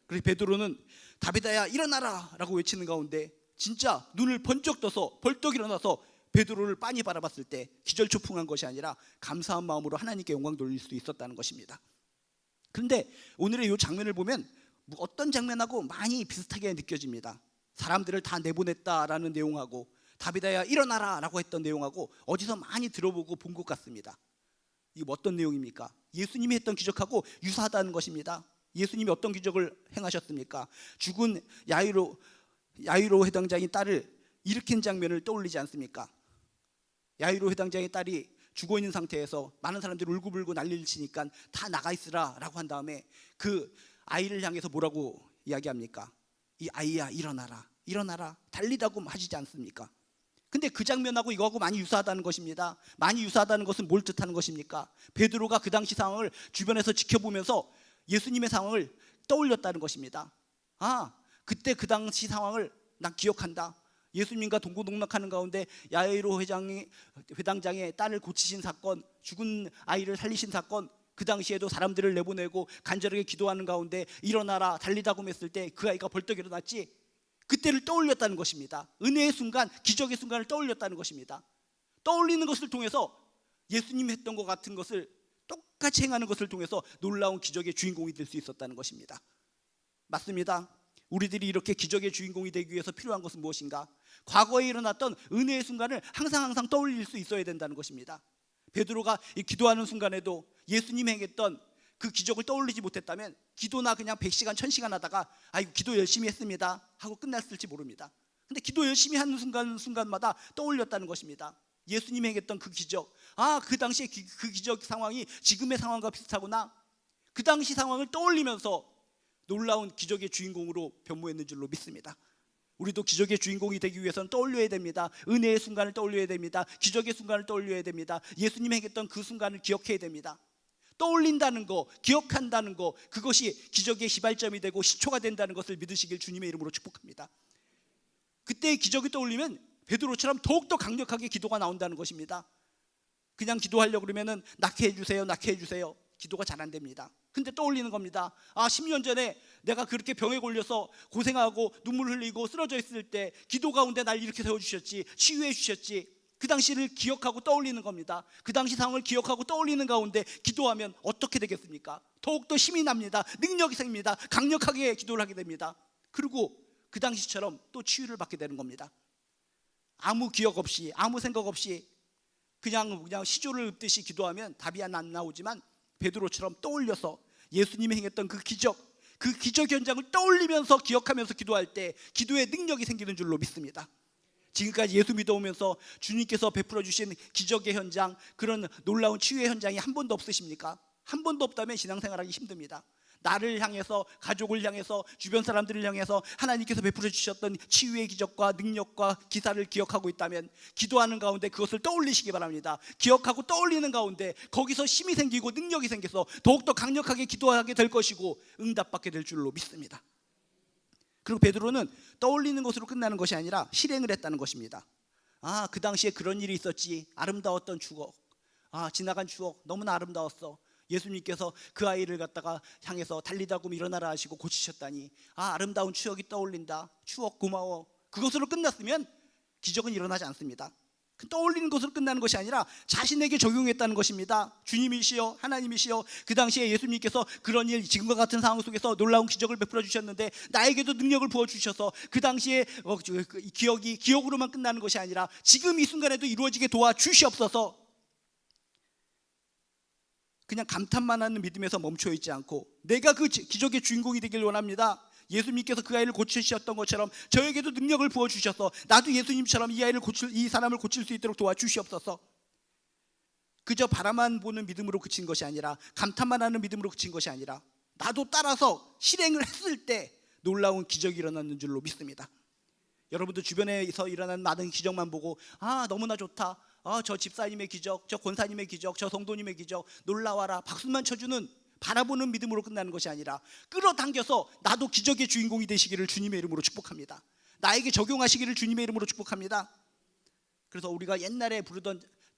그래서 베드로는 다비다야 일어나라 라고 외치는 가운데 진짜 눈을 번쩍 떠서 벌떡 일어나서 베드로를 빤히 바라봤을 때 기절초풍한 것이 아니라 감사한 마음으로 하나님께 영광 돌릴 수 있었다는 것입니다. 그런데 오늘의 이 장면을 보면 어떤 장면하고 많이 비슷하게 느껴집니다. 사람들을 다 내보냈다라는 내용하고 다비다야 일어나라 라고 했던 내용하고 어디서 많이 들어보고 본 것 같습니다. 이게 어떤 내용입니까? 예수님이 했던 기적하고 유사하다는 것입니다. 예수님이 어떤 기적을 행하셨습니까? 죽은 야이로 회당장의 딸을 일으킨 장면을 떠올리지 않습니까? 야이로 회당장의 딸이 죽어있는 상태에서 많은 사람들이 울고불고 난리를 치니까 다 나가 있으라 라고 한 다음에 그 아이를 향해서 뭐라고 이야기합니까? 이 아이야 일어나라 달리다고 하시지 않습니까? 근데 그 장면하고 이거하고 많이 유사하다는 것입니다. 많이 유사하다는 것은 뭘 뜻하는 것입니까? 베드로가 그 당시 상황을 주변에서 지켜보면서 예수님의 상황을 떠올렸다는 것입니다. 그때 그 당시 상황을 난 기억한다, 예수님과 동고동락하는 가운데 야이로 회당장의 딸을 고치신 사건, 죽은 아이를 살리신 사건, 그 당시에도 사람들을 내보내고 간절하게 기도하는 가운데 일어나라 달리다고 했을 때 그 아이가 벌떡 일어났지. 그때를 떠올렸다는 것입니다. 은혜의 순간, 기적의 순간을 떠올렸다는 것입니다. 떠올리는 것을 통해서 예수님이 했던 것 같은 것을 똑같이 행하는 것을 통해서 놀라운 기적의 주인공이 될 수 있었다는 것입니다. 맞습니다. 우리들이 이렇게 기적의 주인공이 되기 위해서 필요한 것은 무엇인가? 과거에 일어났던 은혜의 순간을 항상 떠올릴 수 있어야 된다는 것입니다. 베드로가 이 기도하는 순간에도 예수님이 행했던 그 기적을 떠올리지 못했다면 기도나 그냥 100시간 1000시간 하다가 아이고 기도 열심히 했습니다 하고 끝났을지 모릅니다. 근데 기도 열심히 하는 순간마다 떠올렸다는 것입니다. 예수님이 행했던 그 기적, 그 당시에 그 기적 상황이 지금의 상황과 비슷하구나. 그 당시 상황을 떠올리면서 놀라운 기적의 주인공으로 변모했는 줄로 믿습니다. 우리도 기적의 주인공이 되기 위해서는 떠올려야 됩니다. 은혜의 순간을 떠올려야 됩니다. 기적의 순간을 떠올려야 됩니다. 예수님이 행했던 그 순간을 기억해야 됩니다. 떠올린다는 거, 기억한다는 거, 그것이 기적의 시발점이 되고 시초가 된다는 것을 믿으시길 주님의 이름으로 축복합니다. 그때의 기적이 떠올리면 베드로처럼 더욱더 강력하게 기도가 나온다는 것입니다. 그냥 기도하려고 그러면은 낙해 해주세요. 기도가 잘 안 됩니다. 근데 떠올리는 겁니다. 10년 전에 내가 그렇게 병에 걸려서 고생하고 눈물 흘리고 쓰러져 있을 때 기도 가운데 날 이렇게 세워주셨지, 치유해 주셨지. 그 당시를 기억하고 떠올리는 겁니다. 그 당시 상황을 기억하고 떠올리는 가운데 기도하면 어떻게 되겠습니까? 더욱더 힘이 납니다. 능력이 생깁니다. 강력하게 기도를 하게 됩니다. 그리고 그 당시처럼 또 치유를 받게 되는 겁니다. 아무 기억 없이, 아무 생각 없이 그냥 시조를 읊듯이 기도하면 답이 안 나오지만 베드로처럼 떠올려서 예수님이 행했던 그 기적 현장을 떠올리면서 기억하면서 기도할 때 기도의 능력이 생기는 줄로 믿습니다. 지금까지 예수 믿어오면서 주님께서 베풀어 주신 기적의 현장, 그런 놀라운 치유의 현장이 한 번도 없으십니까? 한 번도 없다면 신앙생활하기 힘듭니다. 나를 향해서, 가족을 향해서, 주변 사람들을 향해서 하나님께서 베풀어 주셨던 치유의 기적과 능력과 기사를 기억하고 있다면 기도하는 가운데 그것을 떠올리시기 바랍니다. 기억하고 떠올리는 가운데 거기서 힘이 생기고 능력이 생겨서 더욱더 강력하게 기도하게 될 것이고 응답받게 될 줄로 믿습니다. 그리고 베드로는 떠올리는 것으로 끝나는 것이 아니라 실행을 했다는 것입니다. 그 당시에 그런 일이 있었지. 아름다웠던 추억, 지나간 추억 너무나 아름다웠어. 예수님께서 그 아이를 갖다가 향해서 달리다고 일어나라 하시고 고치셨다니 아름다운 추억이 떠올린다. 추억 고마워. 그것으로 끝났으면 기적은 일어나지 않습니다. 떠올리는 것으로 끝나는 것이 아니라 자신에게 적용했다는 것입니다. 주님이시여, 하나님이시여, 그 당시에 예수님께서 그런 일, 지금과 같은 상황 속에서 놀라운 기적을 베풀어 주셨는데 나에게도 능력을 부어주셔서 그 당시에 기억으로만 끝나는 것이 아니라 지금 이 순간에도 이루어지게 도와주시옵소서. 그냥 감탄만 하는 믿음에서 멈춰 있지 않고 내가 그 기적의 주인공이 되길 원합니다. 예수님께서 그 아이를 고치셨던 것처럼 저에게도 능력을 부어주셔서 나도 예수님처럼 이 사람을 고칠 수 있도록 도와주시옵소서. 그저 바라만 보는 믿음으로 그친 것이 아니라, 감탄만 하는 믿음으로 그친 것이 아니라 나도 따라서 실행을 했을 때 놀라운 기적이 일어나는 줄로 믿습니다. 여러분도 주변에서 일어난 많은 기적만 보고 너무나 좋다, 저 집사님의 기적, 저 권사님의 기적, 저 성도님의 기적, 놀라워라, 박수만 쳐주는, 바라보는 믿음으로 끝나는 것이 아니라 끌어당겨서 나도 기적의 주인공이 되시기를 주님의 이름으로 축복합니다. 나에게 적용하시기를 주님의 이름으로 축복합니다. 그래서 우리가 옛날에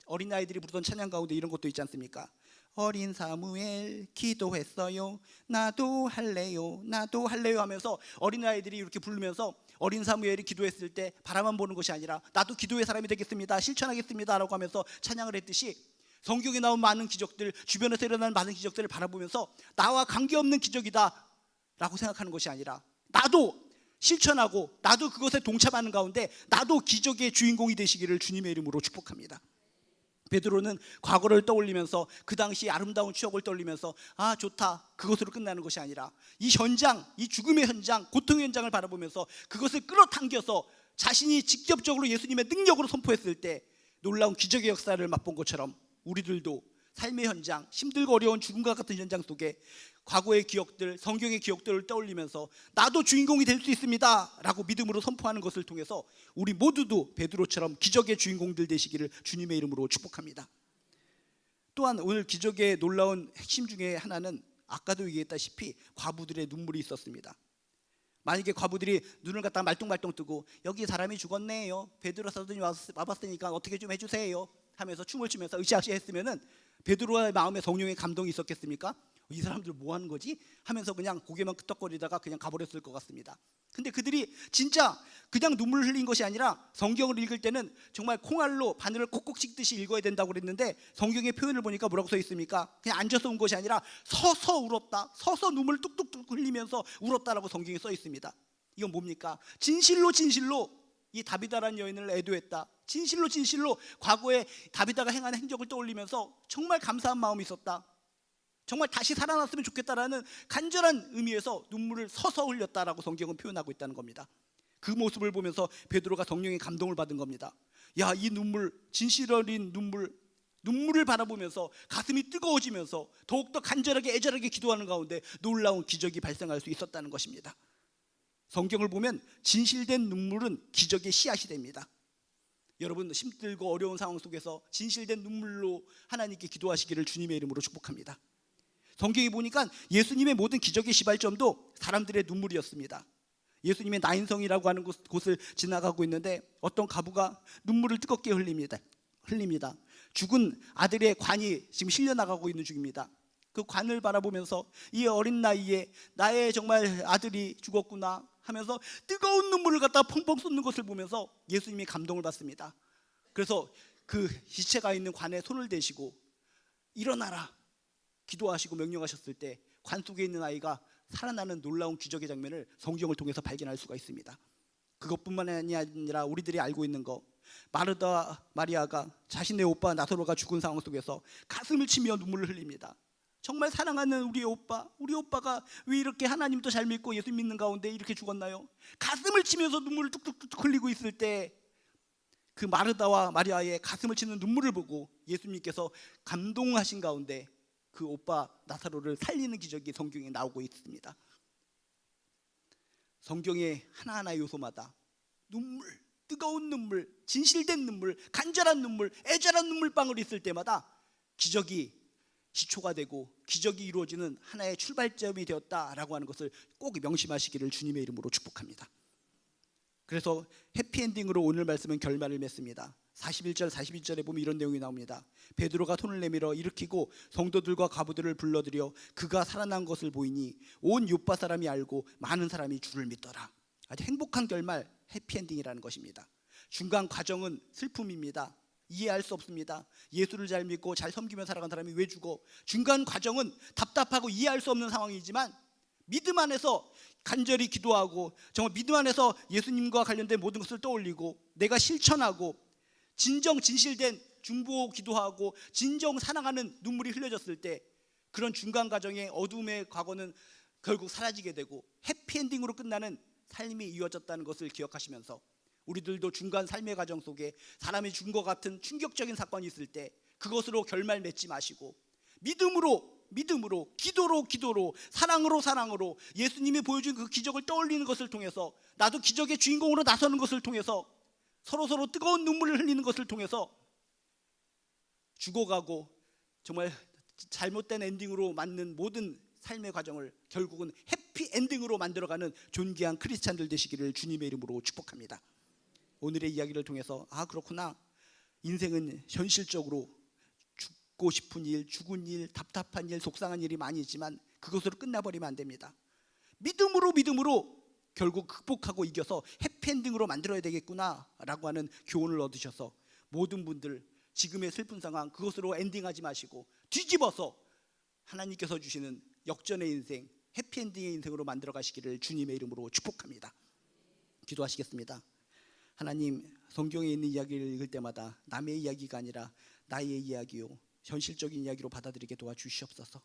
어린아이들이 부르던 찬양 가운데 이런 것도 있지 않습니까? 어린 사무엘 기도했어요, 나도 할래요, 나도 할래요 하면서 어린아이들이 이렇게 부르면서 어린 사무엘이 기도했을 때 바라만 보는 것이 아니라 나도 기도의 사람이 되겠습니다, 실천하겠습니다 라고 하면서 찬양을 했듯이 성경에 나온 많은 기적들, 주변에서 일어나는 많은 기적들을 바라보면서 나와 관계없는 기적이다 라고 생각하는 것이 아니라 나도 실천하고 나도 그것에 동참하는 가운데 나도 기적의 주인공이 되시기를 주님의 이름으로 축복합니다. 베드로는 과거를 떠올리면서 그 당시 아름다운 추억을 떠올리면서 좋다, 그것으로 끝나는 것이 아니라 이 현장, 이 죽음의 현장, 고통의 현장을 바라보면서 그것을 끌어당겨서 자신이 직접적으로 예수님의 능력으로 선포했을 때 놀라운 기적의 역사를 맛본 것처럼 우리들도 삶의 현장, 힘들고 어려운 죽음과 같은 현장 속에 과거의 기억들, 성경의 기억들을 떠올리면서 나도 주인공이 될 수 있습니다 라고 믿음으로 선포하는 것을 통해서 우리 모두도 베드로처럼 기적의 주인공들 되시기를 주님의 이름으로 축복합니다. 또한 오늘 기적의 놀라운 핵심 중에 하나는 아까도 얘기했다시피 과부들의 눈물이 있었습니다. 만약에 과부들이 눈을 갖다가 말똥말똥 뜨고 여기 사람이 죽었네요, 베드로 사도님이 와봤으니까 어떻게 좀 해주세요 하면서 춤을 추면서 으쌰으쌰 했으면은 베드로의 마음에 성령의 감동이 있었겠습니까? 이 사람들 뭐 하는 거지? 하면서 그냥 고개만 끄덕거리다가 그냥 가버렸을 것 같습니다. 근데 그들이 진짜 그냥 눈물을 흘린 것이 아니라 성경을 읽을 때는 정말 콩알로 바늘을 콕콕 찍듯이 읽어야 된다고 그랬는데 성경의 표현을 보니까 뭐라고 써 있습니까? 그냥 앉아서 운 것이 아니라 서서 울었다, 서서 눈물을 뚝뚝뚝 흘리면서 울었다라고 성경에 써 있습니다. 이건 뭡니까? 진실로 이 다비다라는 여인을 애도했다, 진실로 과거에 다비다가 행한 행적을 떠올리면서 정말 감사한 마음이 있었다, 정말 다시 살아났으면 좋겠다라는 간절한 의미에서 눈물을 서서 흘렸다라고 성경은 표현하고 있다는 겁니다. 그 모습을 보면서 베드로가 성령의 감동을 받은 겁니다. 야, 이 눈물, 진실 어린 눈물을 바라보면서 가슴이 뜨거워지면서 더욱더 간절하게 애절하게 기도하는 가운데 놀라운 기적이 발생할 수 있었다는 것입니다. 성경을 보면 진실된 눈물은 기적의 씨앗이 됩니다. 여러분, 힘들고 어려운 상황 속에서 진실된 눈물로 하나님께 기도하시기를 주님의 이름으로 축복합니다. 성경에 보니까 예수님의 모든 기적의 시발점도 사람들의 눈물이었습니다. 예수님의 나인성이라고 하는 곳을 지나가고 있는데 어떤 과부가 눈물을 뜨겁게 흘립니다. 죽은 아들의 관이 지금 실려나가고 있는 중입니다. 그 관을 바라보면서 이 어린 나이에 나의 정말 아들이 죽었구나 하면서 뜨거운 눈물을 갖다 펑펑 쏟는 것을 보면서 예수님이 감동을 받습니다. 그래서 그 시체가 있는 관에 손을 대시고 일어나라 기도하시고 명령하셨을 때 관 속에 있는 아이가 살아나는 놀라운 기적의 장면을 성경을 통해서 발견할 수가 있습니다. 그것뿐만 아니라 우리들이 알고 있는 거, 마르다 마리아가 자신의 오빠 나사로가 죽은 상황 속에서 가슴을 치며 눈물을 흘립니다. 정말 사랑하는 우리 오빠가 왜 이렇게 하나님도 잘 믿고 예수 믿는 가운데 이렇게 죽었나요? 가슴을 치면서 눈물을 뚝뚝뚝 흘리고 있을 때 그 마르다와 마리아의 가슴을 치는 눈물을 보고 예수님께서 감동하신 가운데 그 오빠 나사로를 살리는 기적이 성경에 나오고 있습니다. 성경의 하나하나의 요소마다 눈물, 뜨거운 눈물, 진실된 눈물, 간절한 눈물, 애절한 눈물방울이 있을 때마다 기적이 시초가 되고 기적이 이루어지는 하나의 출발점이 되었다라고 하는 것을 꼭 명심하시기를 주님의 이름으로 축복합니다. 그래서 해피엔딩으로 오늘 말씀은 결말을 맺습니다. 41절 42절에 보면 이런 내용이 나옵니다. 베드로가 손을 내밀어 일으키고 성도들과 과부들을 불러들여 그가 살아난 것을 보이니 온 요파 사람이 알고 많은 사람이 주를 믿더라. 아주 행복한 결말, 해피엔딩이라는 것입니다. 중간 과정은 슬픔입니다. 이해할 수 없습니다. 예수를 잘 믿고 잘 섬기며 살아간 사람이 왜 죽어? 중간 과정은 답답하고 이해할 수 없는 상황이지만 믿음 안에서 간절히 기도하고 정말 믿음 안에서 예수님과 관련된 모든 것을 떠올리고 내가 실천하고 진정 진실된 중보 기도하고 진정 사랑하는 눈물이 흘려졌을 때 그런 중간 과정의 어둠의 과거는 결국 사라지게 되고 해피엔딩으로 끝나는 삶이 이어졌다는 것을 기억하시면서 우리들도 중간 삶의 과정 속에 사람이 죽은 것 같은 충격적인 사건이 있을 때 그것으로 결말 맺지 마시고 믿음으로 기도로 사랑으로 예수님이 보여준 그 기적을 떠올리는 것을 통해서 나도 기적의 주인공으로 나서는 것을 통해서 서로 뜨거운 눈물을 흘리는 것을 통해서 죽어가고 정말 잘못된 엔딩으로 맞는 모든 삶의 과정을 결국은 해피엔딩으로 만들어가는 존귀한 크리스찬들 되시기를 주님의 이름으로 축복합니다. 오늘의 이야기를 통해서 그렇구나, 인생은 현실적으로 죽고 싶은 일, 죽은 일, 답답한 일, 속상한 일이 많이 있지만 그것으로 끝나버리면 안 됩니다. 믿음으로 결국 극복하고 이겨서 해피엔딩으로 만들어야 되겠구나 라고 하는 교훈을 얻으셔서 모든 분들 지금의 슬픈 상황 그것으로 엔딩하지 마시고 뒤집어서 하나님께서 주시는 역전의 인생, 해피엔딩의 인생으로 만들어 가시기를 주님의 이름으로 축복합니다. 기도하시겠습니다. 하나님, 성경에 있는 이야기를 읽을 때마다 남의 이야기가 아니라 나의 이야기요, 현실적인 이야기로 받아들이게 도와주시옵소서.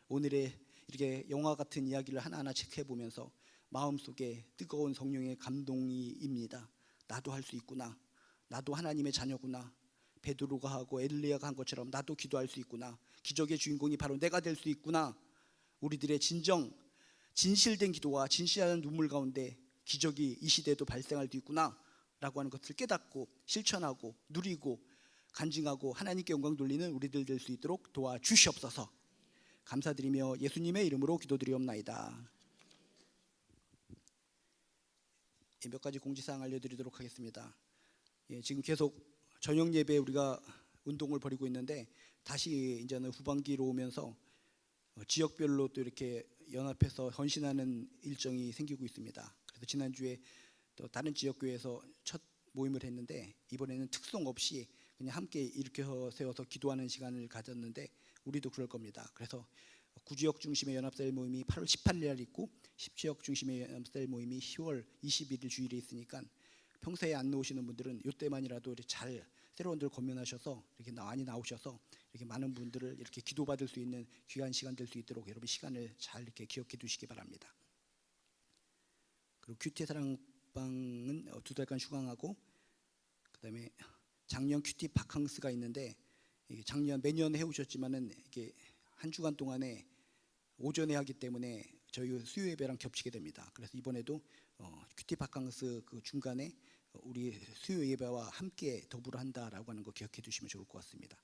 오늘의 이렇게 영화 같은 이야기를 하나하나 체크해 보면서 마음속에 뜨거운 성령의 감동이입니다. 나도 할 수 있구나, 나도 하나님의 자녀구나, 베드로가 하고 엘리야가 한 것처럼 나도 기도할 수 있구나, 기적의 주인공이 바로 내가 될 수 있구나. 우리들의 진실된 기도와 진실한 눈물 가운데 기적이 이 시대에도 발생할 수 있구나 라고 하는 것을 깨닫고 실천하고 누리고 간증하고 하나님께 영광 돌리는 우리들 될 수 있도록 도와주시옵소서. 감사드리며 예수님의 이름으로 기도드리옵나이다. 몇 가지 공지사항 알려드리도록 하겠습니다. 지금 계속 저녁 예배 우리가 운동을 벌이고 있는데 다시 이제는 후반기로 오면서 지역별로 또 이렇게 연합해서 헌신하는 일정이 생기고 있습니다. 그래서 지난주에 또 다른 지역교회에서 첫 모임을 했는데 이번에는 특송 없이 그냥 함께 일으켜 세워서 기도하는 시간을 가졌는데 우리도 그럴 겁니다. 그래서 9지역 중심의 연합사회 모임이 8월 18일 날 있고 10지역 중심의 연합사회 모임이 10월 21일 주일에 있으니까 평소에 안 나오시는 분들은 이때만이라도 잘 새로운들 권면하셔서 이렇게 많이 나오셔서 이렇게 많은 분들을 이렇게 기도받을 수 있는 귀한 시간 될 수 있도록 여러분 시간을 잘 이렇게 기억해 두시기 바랍니다. 그리고 큐티 사랑방은 2달간 휴강하고 그다음에 작년 큐티 바캉스가 있는데 작년 매년 해오셨지만은 이게 한 주간 동안에 오전에 하기 때문에 저희 수요 예배랑 겹치게 됩니다. 그래서 이번에도 큐티 바캉스 그 중간에 우리 수요 예배와 함께 더불어 한다라고 하는 거 기억해 두시면 좋을 것 같습니다.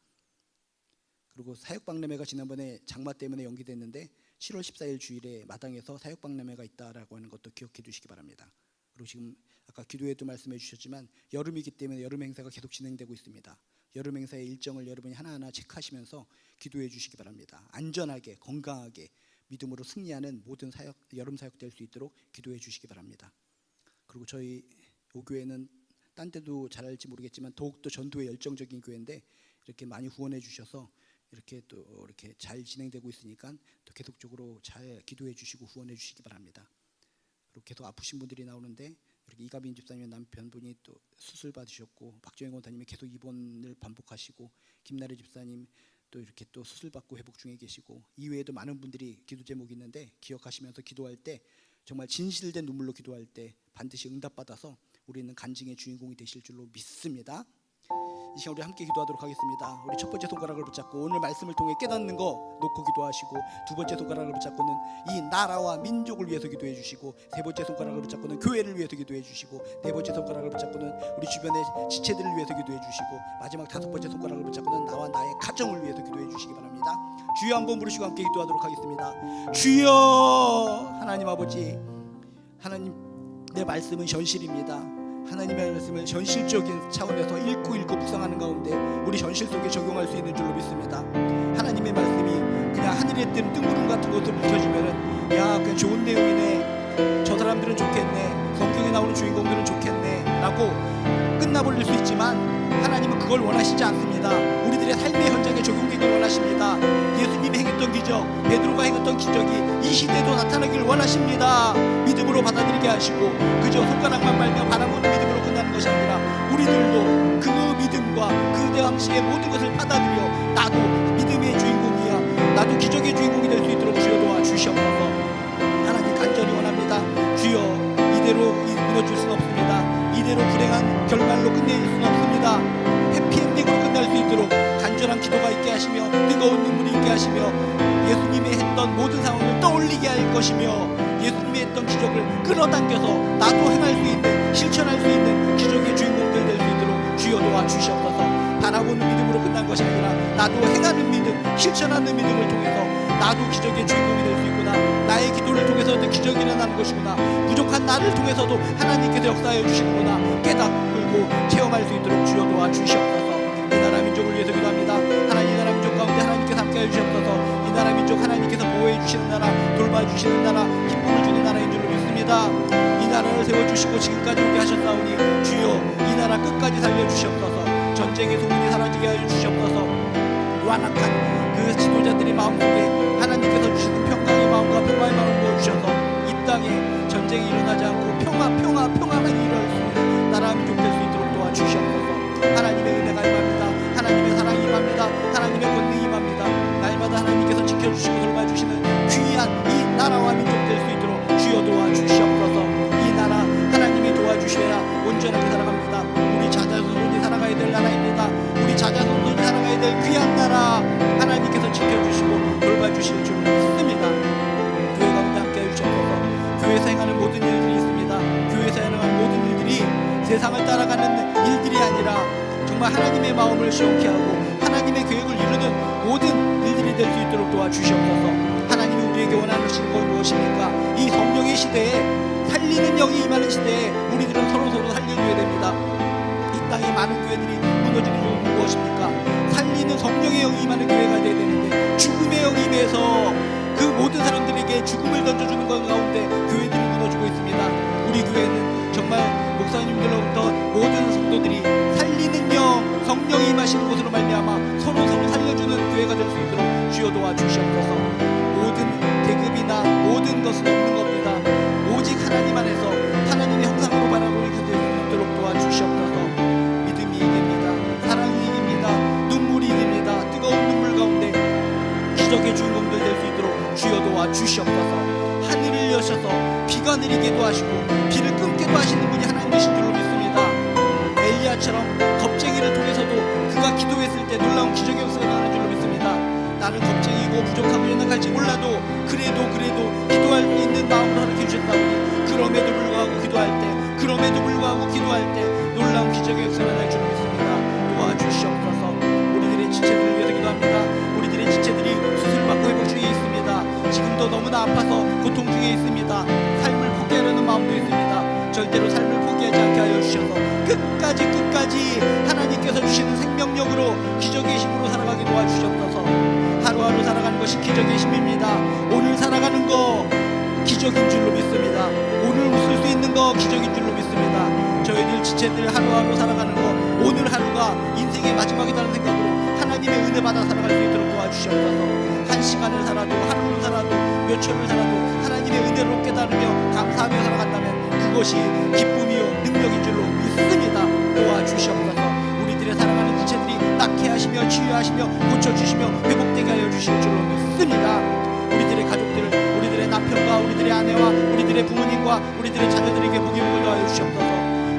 그리고 사역박람회가 지난번에 장마 때문에 연기됐는데 7월 14일 주일에 마당에서 사역박람회가 있다라고 하는 것도 기억해 두시기 바랍니다. 그리고 지금 아까 기도에도 말씀해 주셨지만 여름이기 때문에 여름 행사가 계속 진행되고 있습니다. 여름 행사의 일정을 여러분이 하나하나 체크하시면서 기도해 주시기 바랍니다. 안전하게 건강하게 믿음으로 승리하는 모든 사역, 여름 사역 될 수 있도록 기도해 주시기 바랍니다. 그리고 저희 오교회는 딴 데도 잘 알지 모르겠지만 더욱더 전도에 열정적인 교회인데 이렇게 많이 후원해 주셔서 이렇게 또 이렇게 잘 진행되고 있으니까 또 계속적으로 잘 기도해 주시고 후원해 주시기 바랍니다. 그리고 계속 아프신 분들이 나오는데 이렇게 이가빈 집사님의 남편분이 또 수술 받으셨고 박정희 원사님이 계속 입원을 반복하시고 김나래 집사님 또 이렇게 또 수술 받고 회복 중에 계시고 이외에도 많은 분들이 기도 제목이 있는데 기억하시면서 기도할 때 정말 진실된 눈물로 기도할 때 반드시 응답받아서 우리는 간증의 주인공이 되실 줄로 믿습니다. 이 시간 우리 함께 기도하도록 하겠습니다. 우리 첫 번째 손가락을 붙잡고 오늘 말씀을 통해 깨닫는 거 놓고 기도하시고 두 번째 손가락을 붙잡고는 이 나라와 민족을 위해서 기도해 주시고 세 번째 손가락을 붙잡고는 교회를 위해서 기도해 주시고 네 번째 손가락을 붙잡고는 우리 주변의 지체들을 위해서 기도해 주시고 마지막 다섯 번째 손가락을 붙잡고는 나와 나의 가정을 위해서 기도해 주시기 바랍니다. 주여 한번 부르시고 함께 기도하도록 하겠습니다. 주여 하나님 아버지, 하나님 내 말씀은 현실입니다. 하나님의 말씀을 현실적인 차원에서 읽고 묵상하는 가운데 우리 현실 속에 적용할 수 있는 줄로 믿습니다. 하나님의 말씀이 그냥 하늘에 뜬 뜬구름 같은 것을 묵혀지면은 야 그냥 좋은 내용이네, 저 사람들은 좋겠네, 성경에 나오는 주인공들은 좋겠네 라고 끝나버릴 수 있지만 하나님은 그걸 원하시지 않습니다. 우리들의 삶의 현장에 적용되길 원하십니다. 예수님이 행했던 기적, 베드로가 행했던 기적이 이 시대에도 나타나길 원하십니다. 믿음으로 받아들이게 하시고 그저 손가락만 말며 바라보는 믿음으로 끝나는 것이 아니라 우리들도 그 믿음과 그 당시의 모든 것을 받아들여 나도 믿음의 주인공이야, 나도 기적의 주인공이 될 수 있도록 주여 도와주시옵소서. 하나님 간절히 원합니다. 주여 이대로 무너질 수는 없습니다. 이대로 불행한 결말로 끝낼 수는 없습니다. 해피엔딩으로 끝날 수 있도록 간절한 기도가 있게 하시며 뜨거운 눈물이 있게 하시며 예수님이 했던 모든 상황을 떠올리게 할 것이며 예수님이 했던 기적을 끌어당겨서 나도 행할 수 있는, 실천할 수 있는 기적의 주인공들 될 수 있도록 주여 도와주시옵소서. 바라보는 믿음으로 끝난 것이 아니라 나도 행하는 믿음, 실천하는 믿음을 통해서 나도 기적의 주인공이 될 수 있구나, 나의 기도를 통해서도 기적이 일어나는 것이구나, 부족한 나를 통해서도 하나님께서 역사해 주시는구나 깨닫고 체험할 수 있도록 주여 도와주시옵소서. 이 나라 민족을 위해서 기도합니다. 하나님 이 나라 민족 가운데 하나님께서 함께해 주시옵소서. 이 나라 민족 하나님께서 보호해 주시는 나라, 돌봐주시는 나라, 기쁨을 주는 나라인 줄로 믿습니다. 이 나라를 세워주시고 지금까지 오게 하셨사오니 주여 이 나라 끝까지 살려주시옵소서. 전쟁의 소문이 사라지게 하여 주시옵소서. 완악한 그 지도자들의 마음속에 하나님께서 주시는 평강의 마음과 평화의 마음을 부어주셔서 이 땅에 전쟁이 일어나지 않고 평화만 일어날 수 있는 나라 민족 될 수 있도록 도와주시옵소서. 하나님의 은혜가 임합니다. 하나님의 사랑이 임합니다. 하나님의 권능이 임합니다. 날마다 하나님께서 지켜주시고 돌봐주시는 귀한 이 나라와 민족 될 수 있도록 주여 도와주시옵소서. 이 나라 하나님이 도와주셔야 온전하게 살아갑니다. 우리 자자손손이 살아가야 될 나라입니다. 우리 자자손손이 살아가야 될 귀한 나라 하나님께서 지켜주시고 돌봐주실 줄 믿습니다. 교회 가운데 함께해 주셔서 교회에서 행하는 모든 일들이 있습니다. 교회에서 행하는 모든 일들이 세상을 따라가는 일들이 아니라 정말 하나님의 마음을 시원케 하고 하나님의 계획을 이루는 모든 일들이 될 수 있도록 도와주시옵소서. 하나님이 우리에게 원하시는 건 무엇입니까? 이 성령의 시대에 살리는 영이 임하는 시대에 우리들은 서로 살려줘야 됩니다. 이 땅에 많은 교회들이 무너지는 이유는 무엇입니까? 살리는 성령의 영이 임하는 교회가 되어야 되는데 죽음의 영이 임해서 그 모든 사람들에게 죽음을 던져주는 것 가운데 교회들이 무너지고 있습니다. 우리 교회는 정말 목사님들로부터 모든 성도들이 살리는 영, 성령이 임하시는 곳으로 말미암아 서로 살려주는 교회가 될 수 있도록 주여 도와주시옵소서. 모든 계급이나 모든 것은 없는 겁니다. 오직 하나님 안에서 하나님의 형상으로 바라보는 교회가 될 수 있도록 도와주시옵소서. 믿음이 이깁니다. 사랑이 이깁니다. 눈물이 이깁니다. 뜨거운 눈물 가운데 기적의 주인공들 될 수 있도록 주여 도와주시옵소서. 하늘을 여셔서 비가 내리게도 하시고 비를 끊게도 하시는 분이 하나님이신 줄로 믿습니다. 엘리야처럼 겁쟁이를 통해서도 그가 기도했을 때 놀라운 기적의 역사가 나는 줄로 믿습니다. 나는 겁쟁이고 부족하고 연약할지 몰라도 그래도 기도할 수 있는 마음으로 허락해 주셨다니 그럼에도 불구하고 기도할 때 놀라운 기적의 역사가 날 줄로 믿습니다. 도와주시옵소서. 우리들의 지체들을 위해서 기도합니다. 우리들의 지체들이 수술받고 회복 중에 있습니다. 지금도 너무나 아파서 고통 중에 있습니다. 삶을 포기하려는 마음도 있습니다. 절대로 삶을 포기하지 않게 하여 주셔서 끝까지 하나님께서 주시는 생명력으로 기적의 힘으로 살아가게 도와주시옵소서. 하루하루 살아가는 것이 기적의 힘입니다. 오늘 살아가는 거 기적인 줄로 믿습니다. 오늘 웃을 수 있는 거 기적인 줄로 믿습니다. 저희들 지체들 하루하루 살아가는 거 오늘 하루가 인생의 마지막이라는 생각으로 하나님의 은혜 받아 살아갈 수 있도록 도와주시옵소서. 한 시간을 살아도 하루를 살아도 몇 초를 살아도 하나님의 은혜로 깨달으며 감사하며 살아간다면 그것이 기쁨이요 능력인 줄로 믿습니다. 도와주시옵소서. 우리들의 살아가는 지체들이 낫게 하시며 치유하시며 고쳐주시며 회복되게 하여 주실 줄로 믿습니다. 우리들의 가족들, 우리들의 남편과 우리들의 아내와 우리들의 부모님과 우리들의 자녀들에게 복이 복을 더하여 주시옵소서.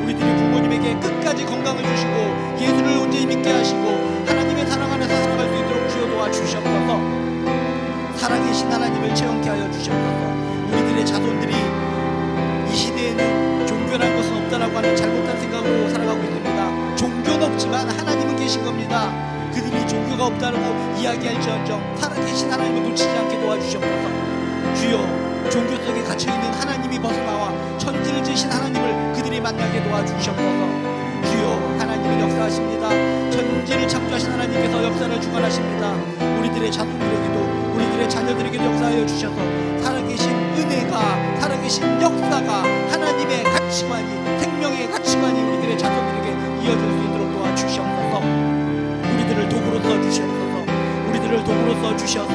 우리들이 부모님에게 끝까지 건강을 주시고 예수를 온전히 믿게 하시고 하나님의 사랑 안에서 살아갈 수 있도록 주여 도와주시옵소서. 살아계신 하나님을 체험케 하여 주시옵소서. 우리들의 자손들이 이 시대에는 종교란 것은 없다라고 하는 잘못된 생각으로 살아가고 있습니다. 종교는 없지만 하나님은 계신 겁니다. 그들이 종교가 없다라고 이야기할지언정 살아계신 하나님을 놓치지 않게 도와주시옵소서. 주여 종교 속에 갇혀있는 하나님이 벗어나와 천지를 지으신 하나님을 그들이 만나게 도와주시옵소서. 주여 하나님은 역사하십니다. 천지를 창조하신 하나님께서 역사를 주관하십니다. 우리들의 자손들에게도 우리들의 자녀들에게도 역사하여 주셔서 살아계신 은혜가 살아계신 역사가 하나님의 가치관이 생명의 가치관이 우리들의 자손들에게 이어질 수 있도록 도와주시옵소서. 우리들을 도구로 써주시옵소서. 우리들을 도구로 써주셔서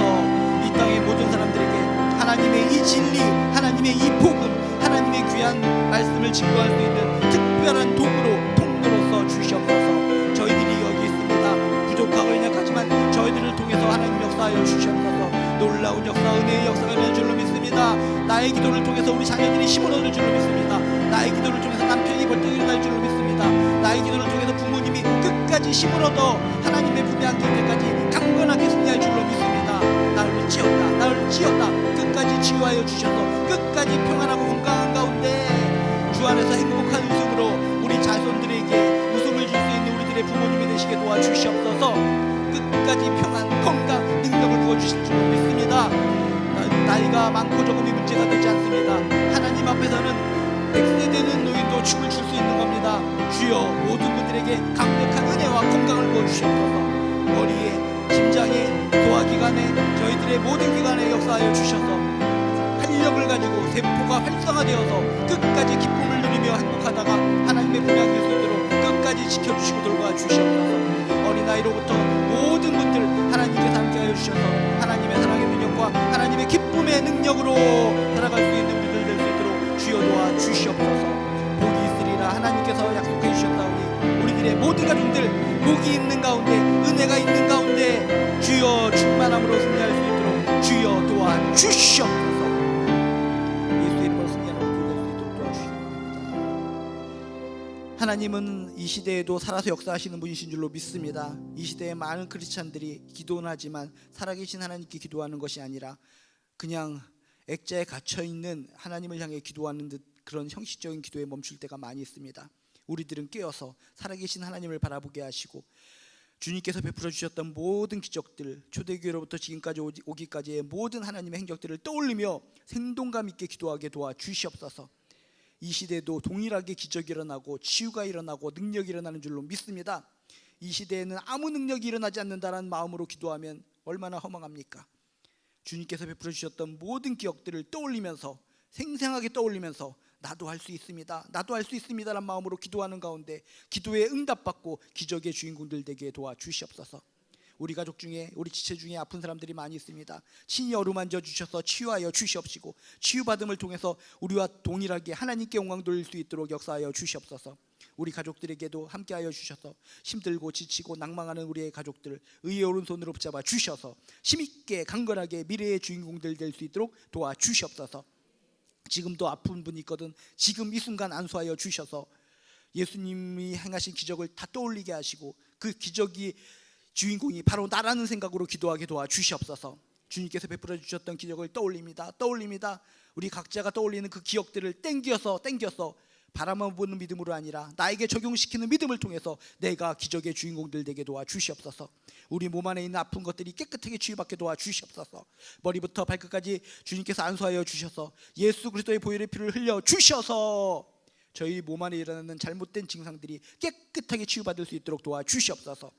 이 땅의 모든 사람들에게 하나님의 이 진리 하나님의 이 복음 하나님의 귀한 말씀을 증거할 수 있는 특별한 통로로 써주시옵소서. 저희들이 여기 있습니다. 부족하고 연약하지만 저희들을 통해서 하나님 역사하여 주시옵소서. 놀라운 역사 은혜의 역사가 날 줄로 믿습니다. 나의 기도를 통해서 우리 자녀들이 힘을 얻을 줄로 믿습니다. 나의 기도를 통해서 남편이 벌떡 일어날 줄로 믿습니다. 나의 기도를 통해서 부모님이 끝까지 힘을 얻어 하나님의 품에 안길 때까지 강건하게 승리할 줄로 믿습니다. 나를 지었다 끝까지 치유하여 주셔서 끝까지 평안하고 건강한 가운데 주 안에서 행복한 웃음으로 우리 자손들에게 웃음을 줄 수 있는 우리들의 부모님이 되시게 도와주시옵소서. 끝까지 평안 건강 능력을 부어주실 줄로 믿습니다. 나이가 많고 적음이 문제가 되지 않습니다. 하나님 앞에서는 100세 되는 노인도 춤을 출 수 있는 겁니다. 주여 모든 분들에게 강력한 은혜와 건강을 부어주시옵소서. 머리에 심장에 소화기관에 저희들의 모든 기관에 역사하여 주셔서 활력을 가지고 세포가 활성화되어서 끝까지 기쁨을 누리며 행복하다가 하나님의 품에 안길 수 있도록 끝까지 지켜주시고 돌봐주시옵소서. 어린아이로부터 모든 분들 하나님께서 함께하여 주셔서 하나님의 사랑의 능력과 하나님의 기쁨의 능력으로 살아갈 수 있는 우리들 될 수 있도록 주여 도와주시옵소서. 복이 있으리라 하나님께서 약속해 주셨사오니 우리들의 모든 가족들 복이 있는 가운데 은혜가 있는 가운데 주여 충만함으로 승리할 수 있도록 주여 도와주시옵소서. 예수의 이름으로 승리하는 우리들 될 수 있도록 도와주시옵소서. 하나님은 이 시대에도 살아서 역사하시는 분이신 줄로 믿습니다. 이 시대에 많은 크리스찬들이 기도는 하지만 살아계신 하나님께 기도하는 것이 아니라 그냥 액자에 갇혀있는 하나님을 향해 기도하는 듯 그런 형식적인 기도에 멈출 때가 많이 있습니다. 우리들은 깨어서 살아계신 하나님을 바라보게 하시고 주님께서 베풀어 주셨던 모든 기적들 초대교회로부터 지금까지 오기까지의 모든 하나님의 행적들을 떠올리며 생동감 있게 기도하게 도와주시옵소서. 이 시대에도 동일하게 기적이 일어나고 치유가 일어나고 능력이 일어나는 줄로 믿습니다. 이 시대에는 아무 능력이 일어나지 않는다는 마음으로 기도하면 얼마나 허망합니까? 주님께서 베풀어 주셨던 모든 기억들을 떠올리면서, 생생하게 떠올리면서 나도 할 수 있습니다, 나도 할 수 있습니다라는 마음으로 기도하는 가운데 기도에 응답받고 기적의 주인공들 되게 도와주시옵소서. 우리 가족 중에, 우리 지체 중에 아픈 사람들이 많이 있습니다. 친히 어루만져 주셔서 치유하여 주시옵시고, 치유받음을 통해서 우리와 동일하게 하나님께 영광 돌릴 수 있도록 역사하여 주시옵소서. 우리 가족들에게도 함께하여 주셔서 힘들고 지치고 낭망하는 우리의 가족들을 의의 오른손으로 붙잡아 주셔서 힘있게 강건하게 미래의 주인공들 될 수 있도록 도와주시옵소서. 지금도 아픈 분이 있거든 지금 이 순간 안수하여 주셔서 예수님이 행하신 기적을 다 떠올리게 하시고 그 기적이 주인공이 바로 나라는 생각으로 기도하게 도와주시옵소서. 주님께서 베풀어 주셨던 기적을 떠올립니다. 우리 각자가 떠올리는 그 기억들을 땡겨서 바라만 보는 믿음으로 아니라 나에게 적용시키는 믿음을 통해서 내가 기적의 주인공들 되게 도와주시옵소서. 우리 몸 안에 있는 아픈 것들이 깨끗하게 치유받게 도와주시옵소서. 머리부터 발끝까지 주님께서 안수하여 주셔서 예수 그리스도의 보혈의 피를 흘려 주셔서 저희 몸 안에 일어나는 잘못된 증상들이 깨끗하게 치유받을 수 있도록 도와주시옵소서.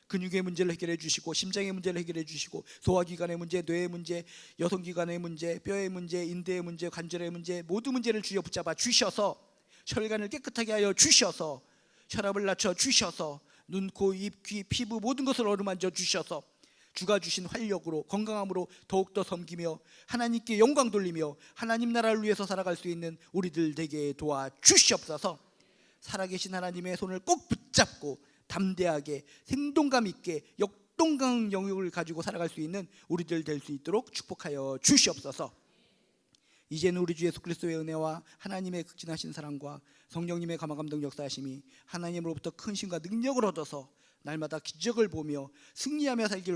근육의 문제를 해결해 주시고, 심장의 문제를 해결해 주시고, 소화기관의 문제, 뇌의 문제, 여성기관의 문제, 뼈의 문제, 인대의 문제, 관절의 문제, 모든 문제를 주여 붙잡아 주셔서 혈관을 깨끗하게 하여 주셔서 혈압을 낮춰 주셔서 눈, 코, 입, 귀, 피부 모든 것을 어루만져 주셔서 주가 주신 활력으로 건강함으로 더욱더 섬기며 하나님께 영광 돌리며 하나님 나라를 위해서 살아갈 수 있는 우리들 되게 도와주시옵소서. 살아계신 하나님의 손을 꼭 붙잡고 담대하게 생동감 있게 역동강 영역을 가지고 살아갈 수 있는 우리들 될 수 있도록 축복하여 주시옵소서. 이제는 우리 주 예수 그리스도의 은혜와 하나님의 극진하신 사랑과 성령님의 감화감동 역사하심이 하나님으로부터 큰 힘과 능력을 얻어서 날마다 기적을 보며 승리하며 살기를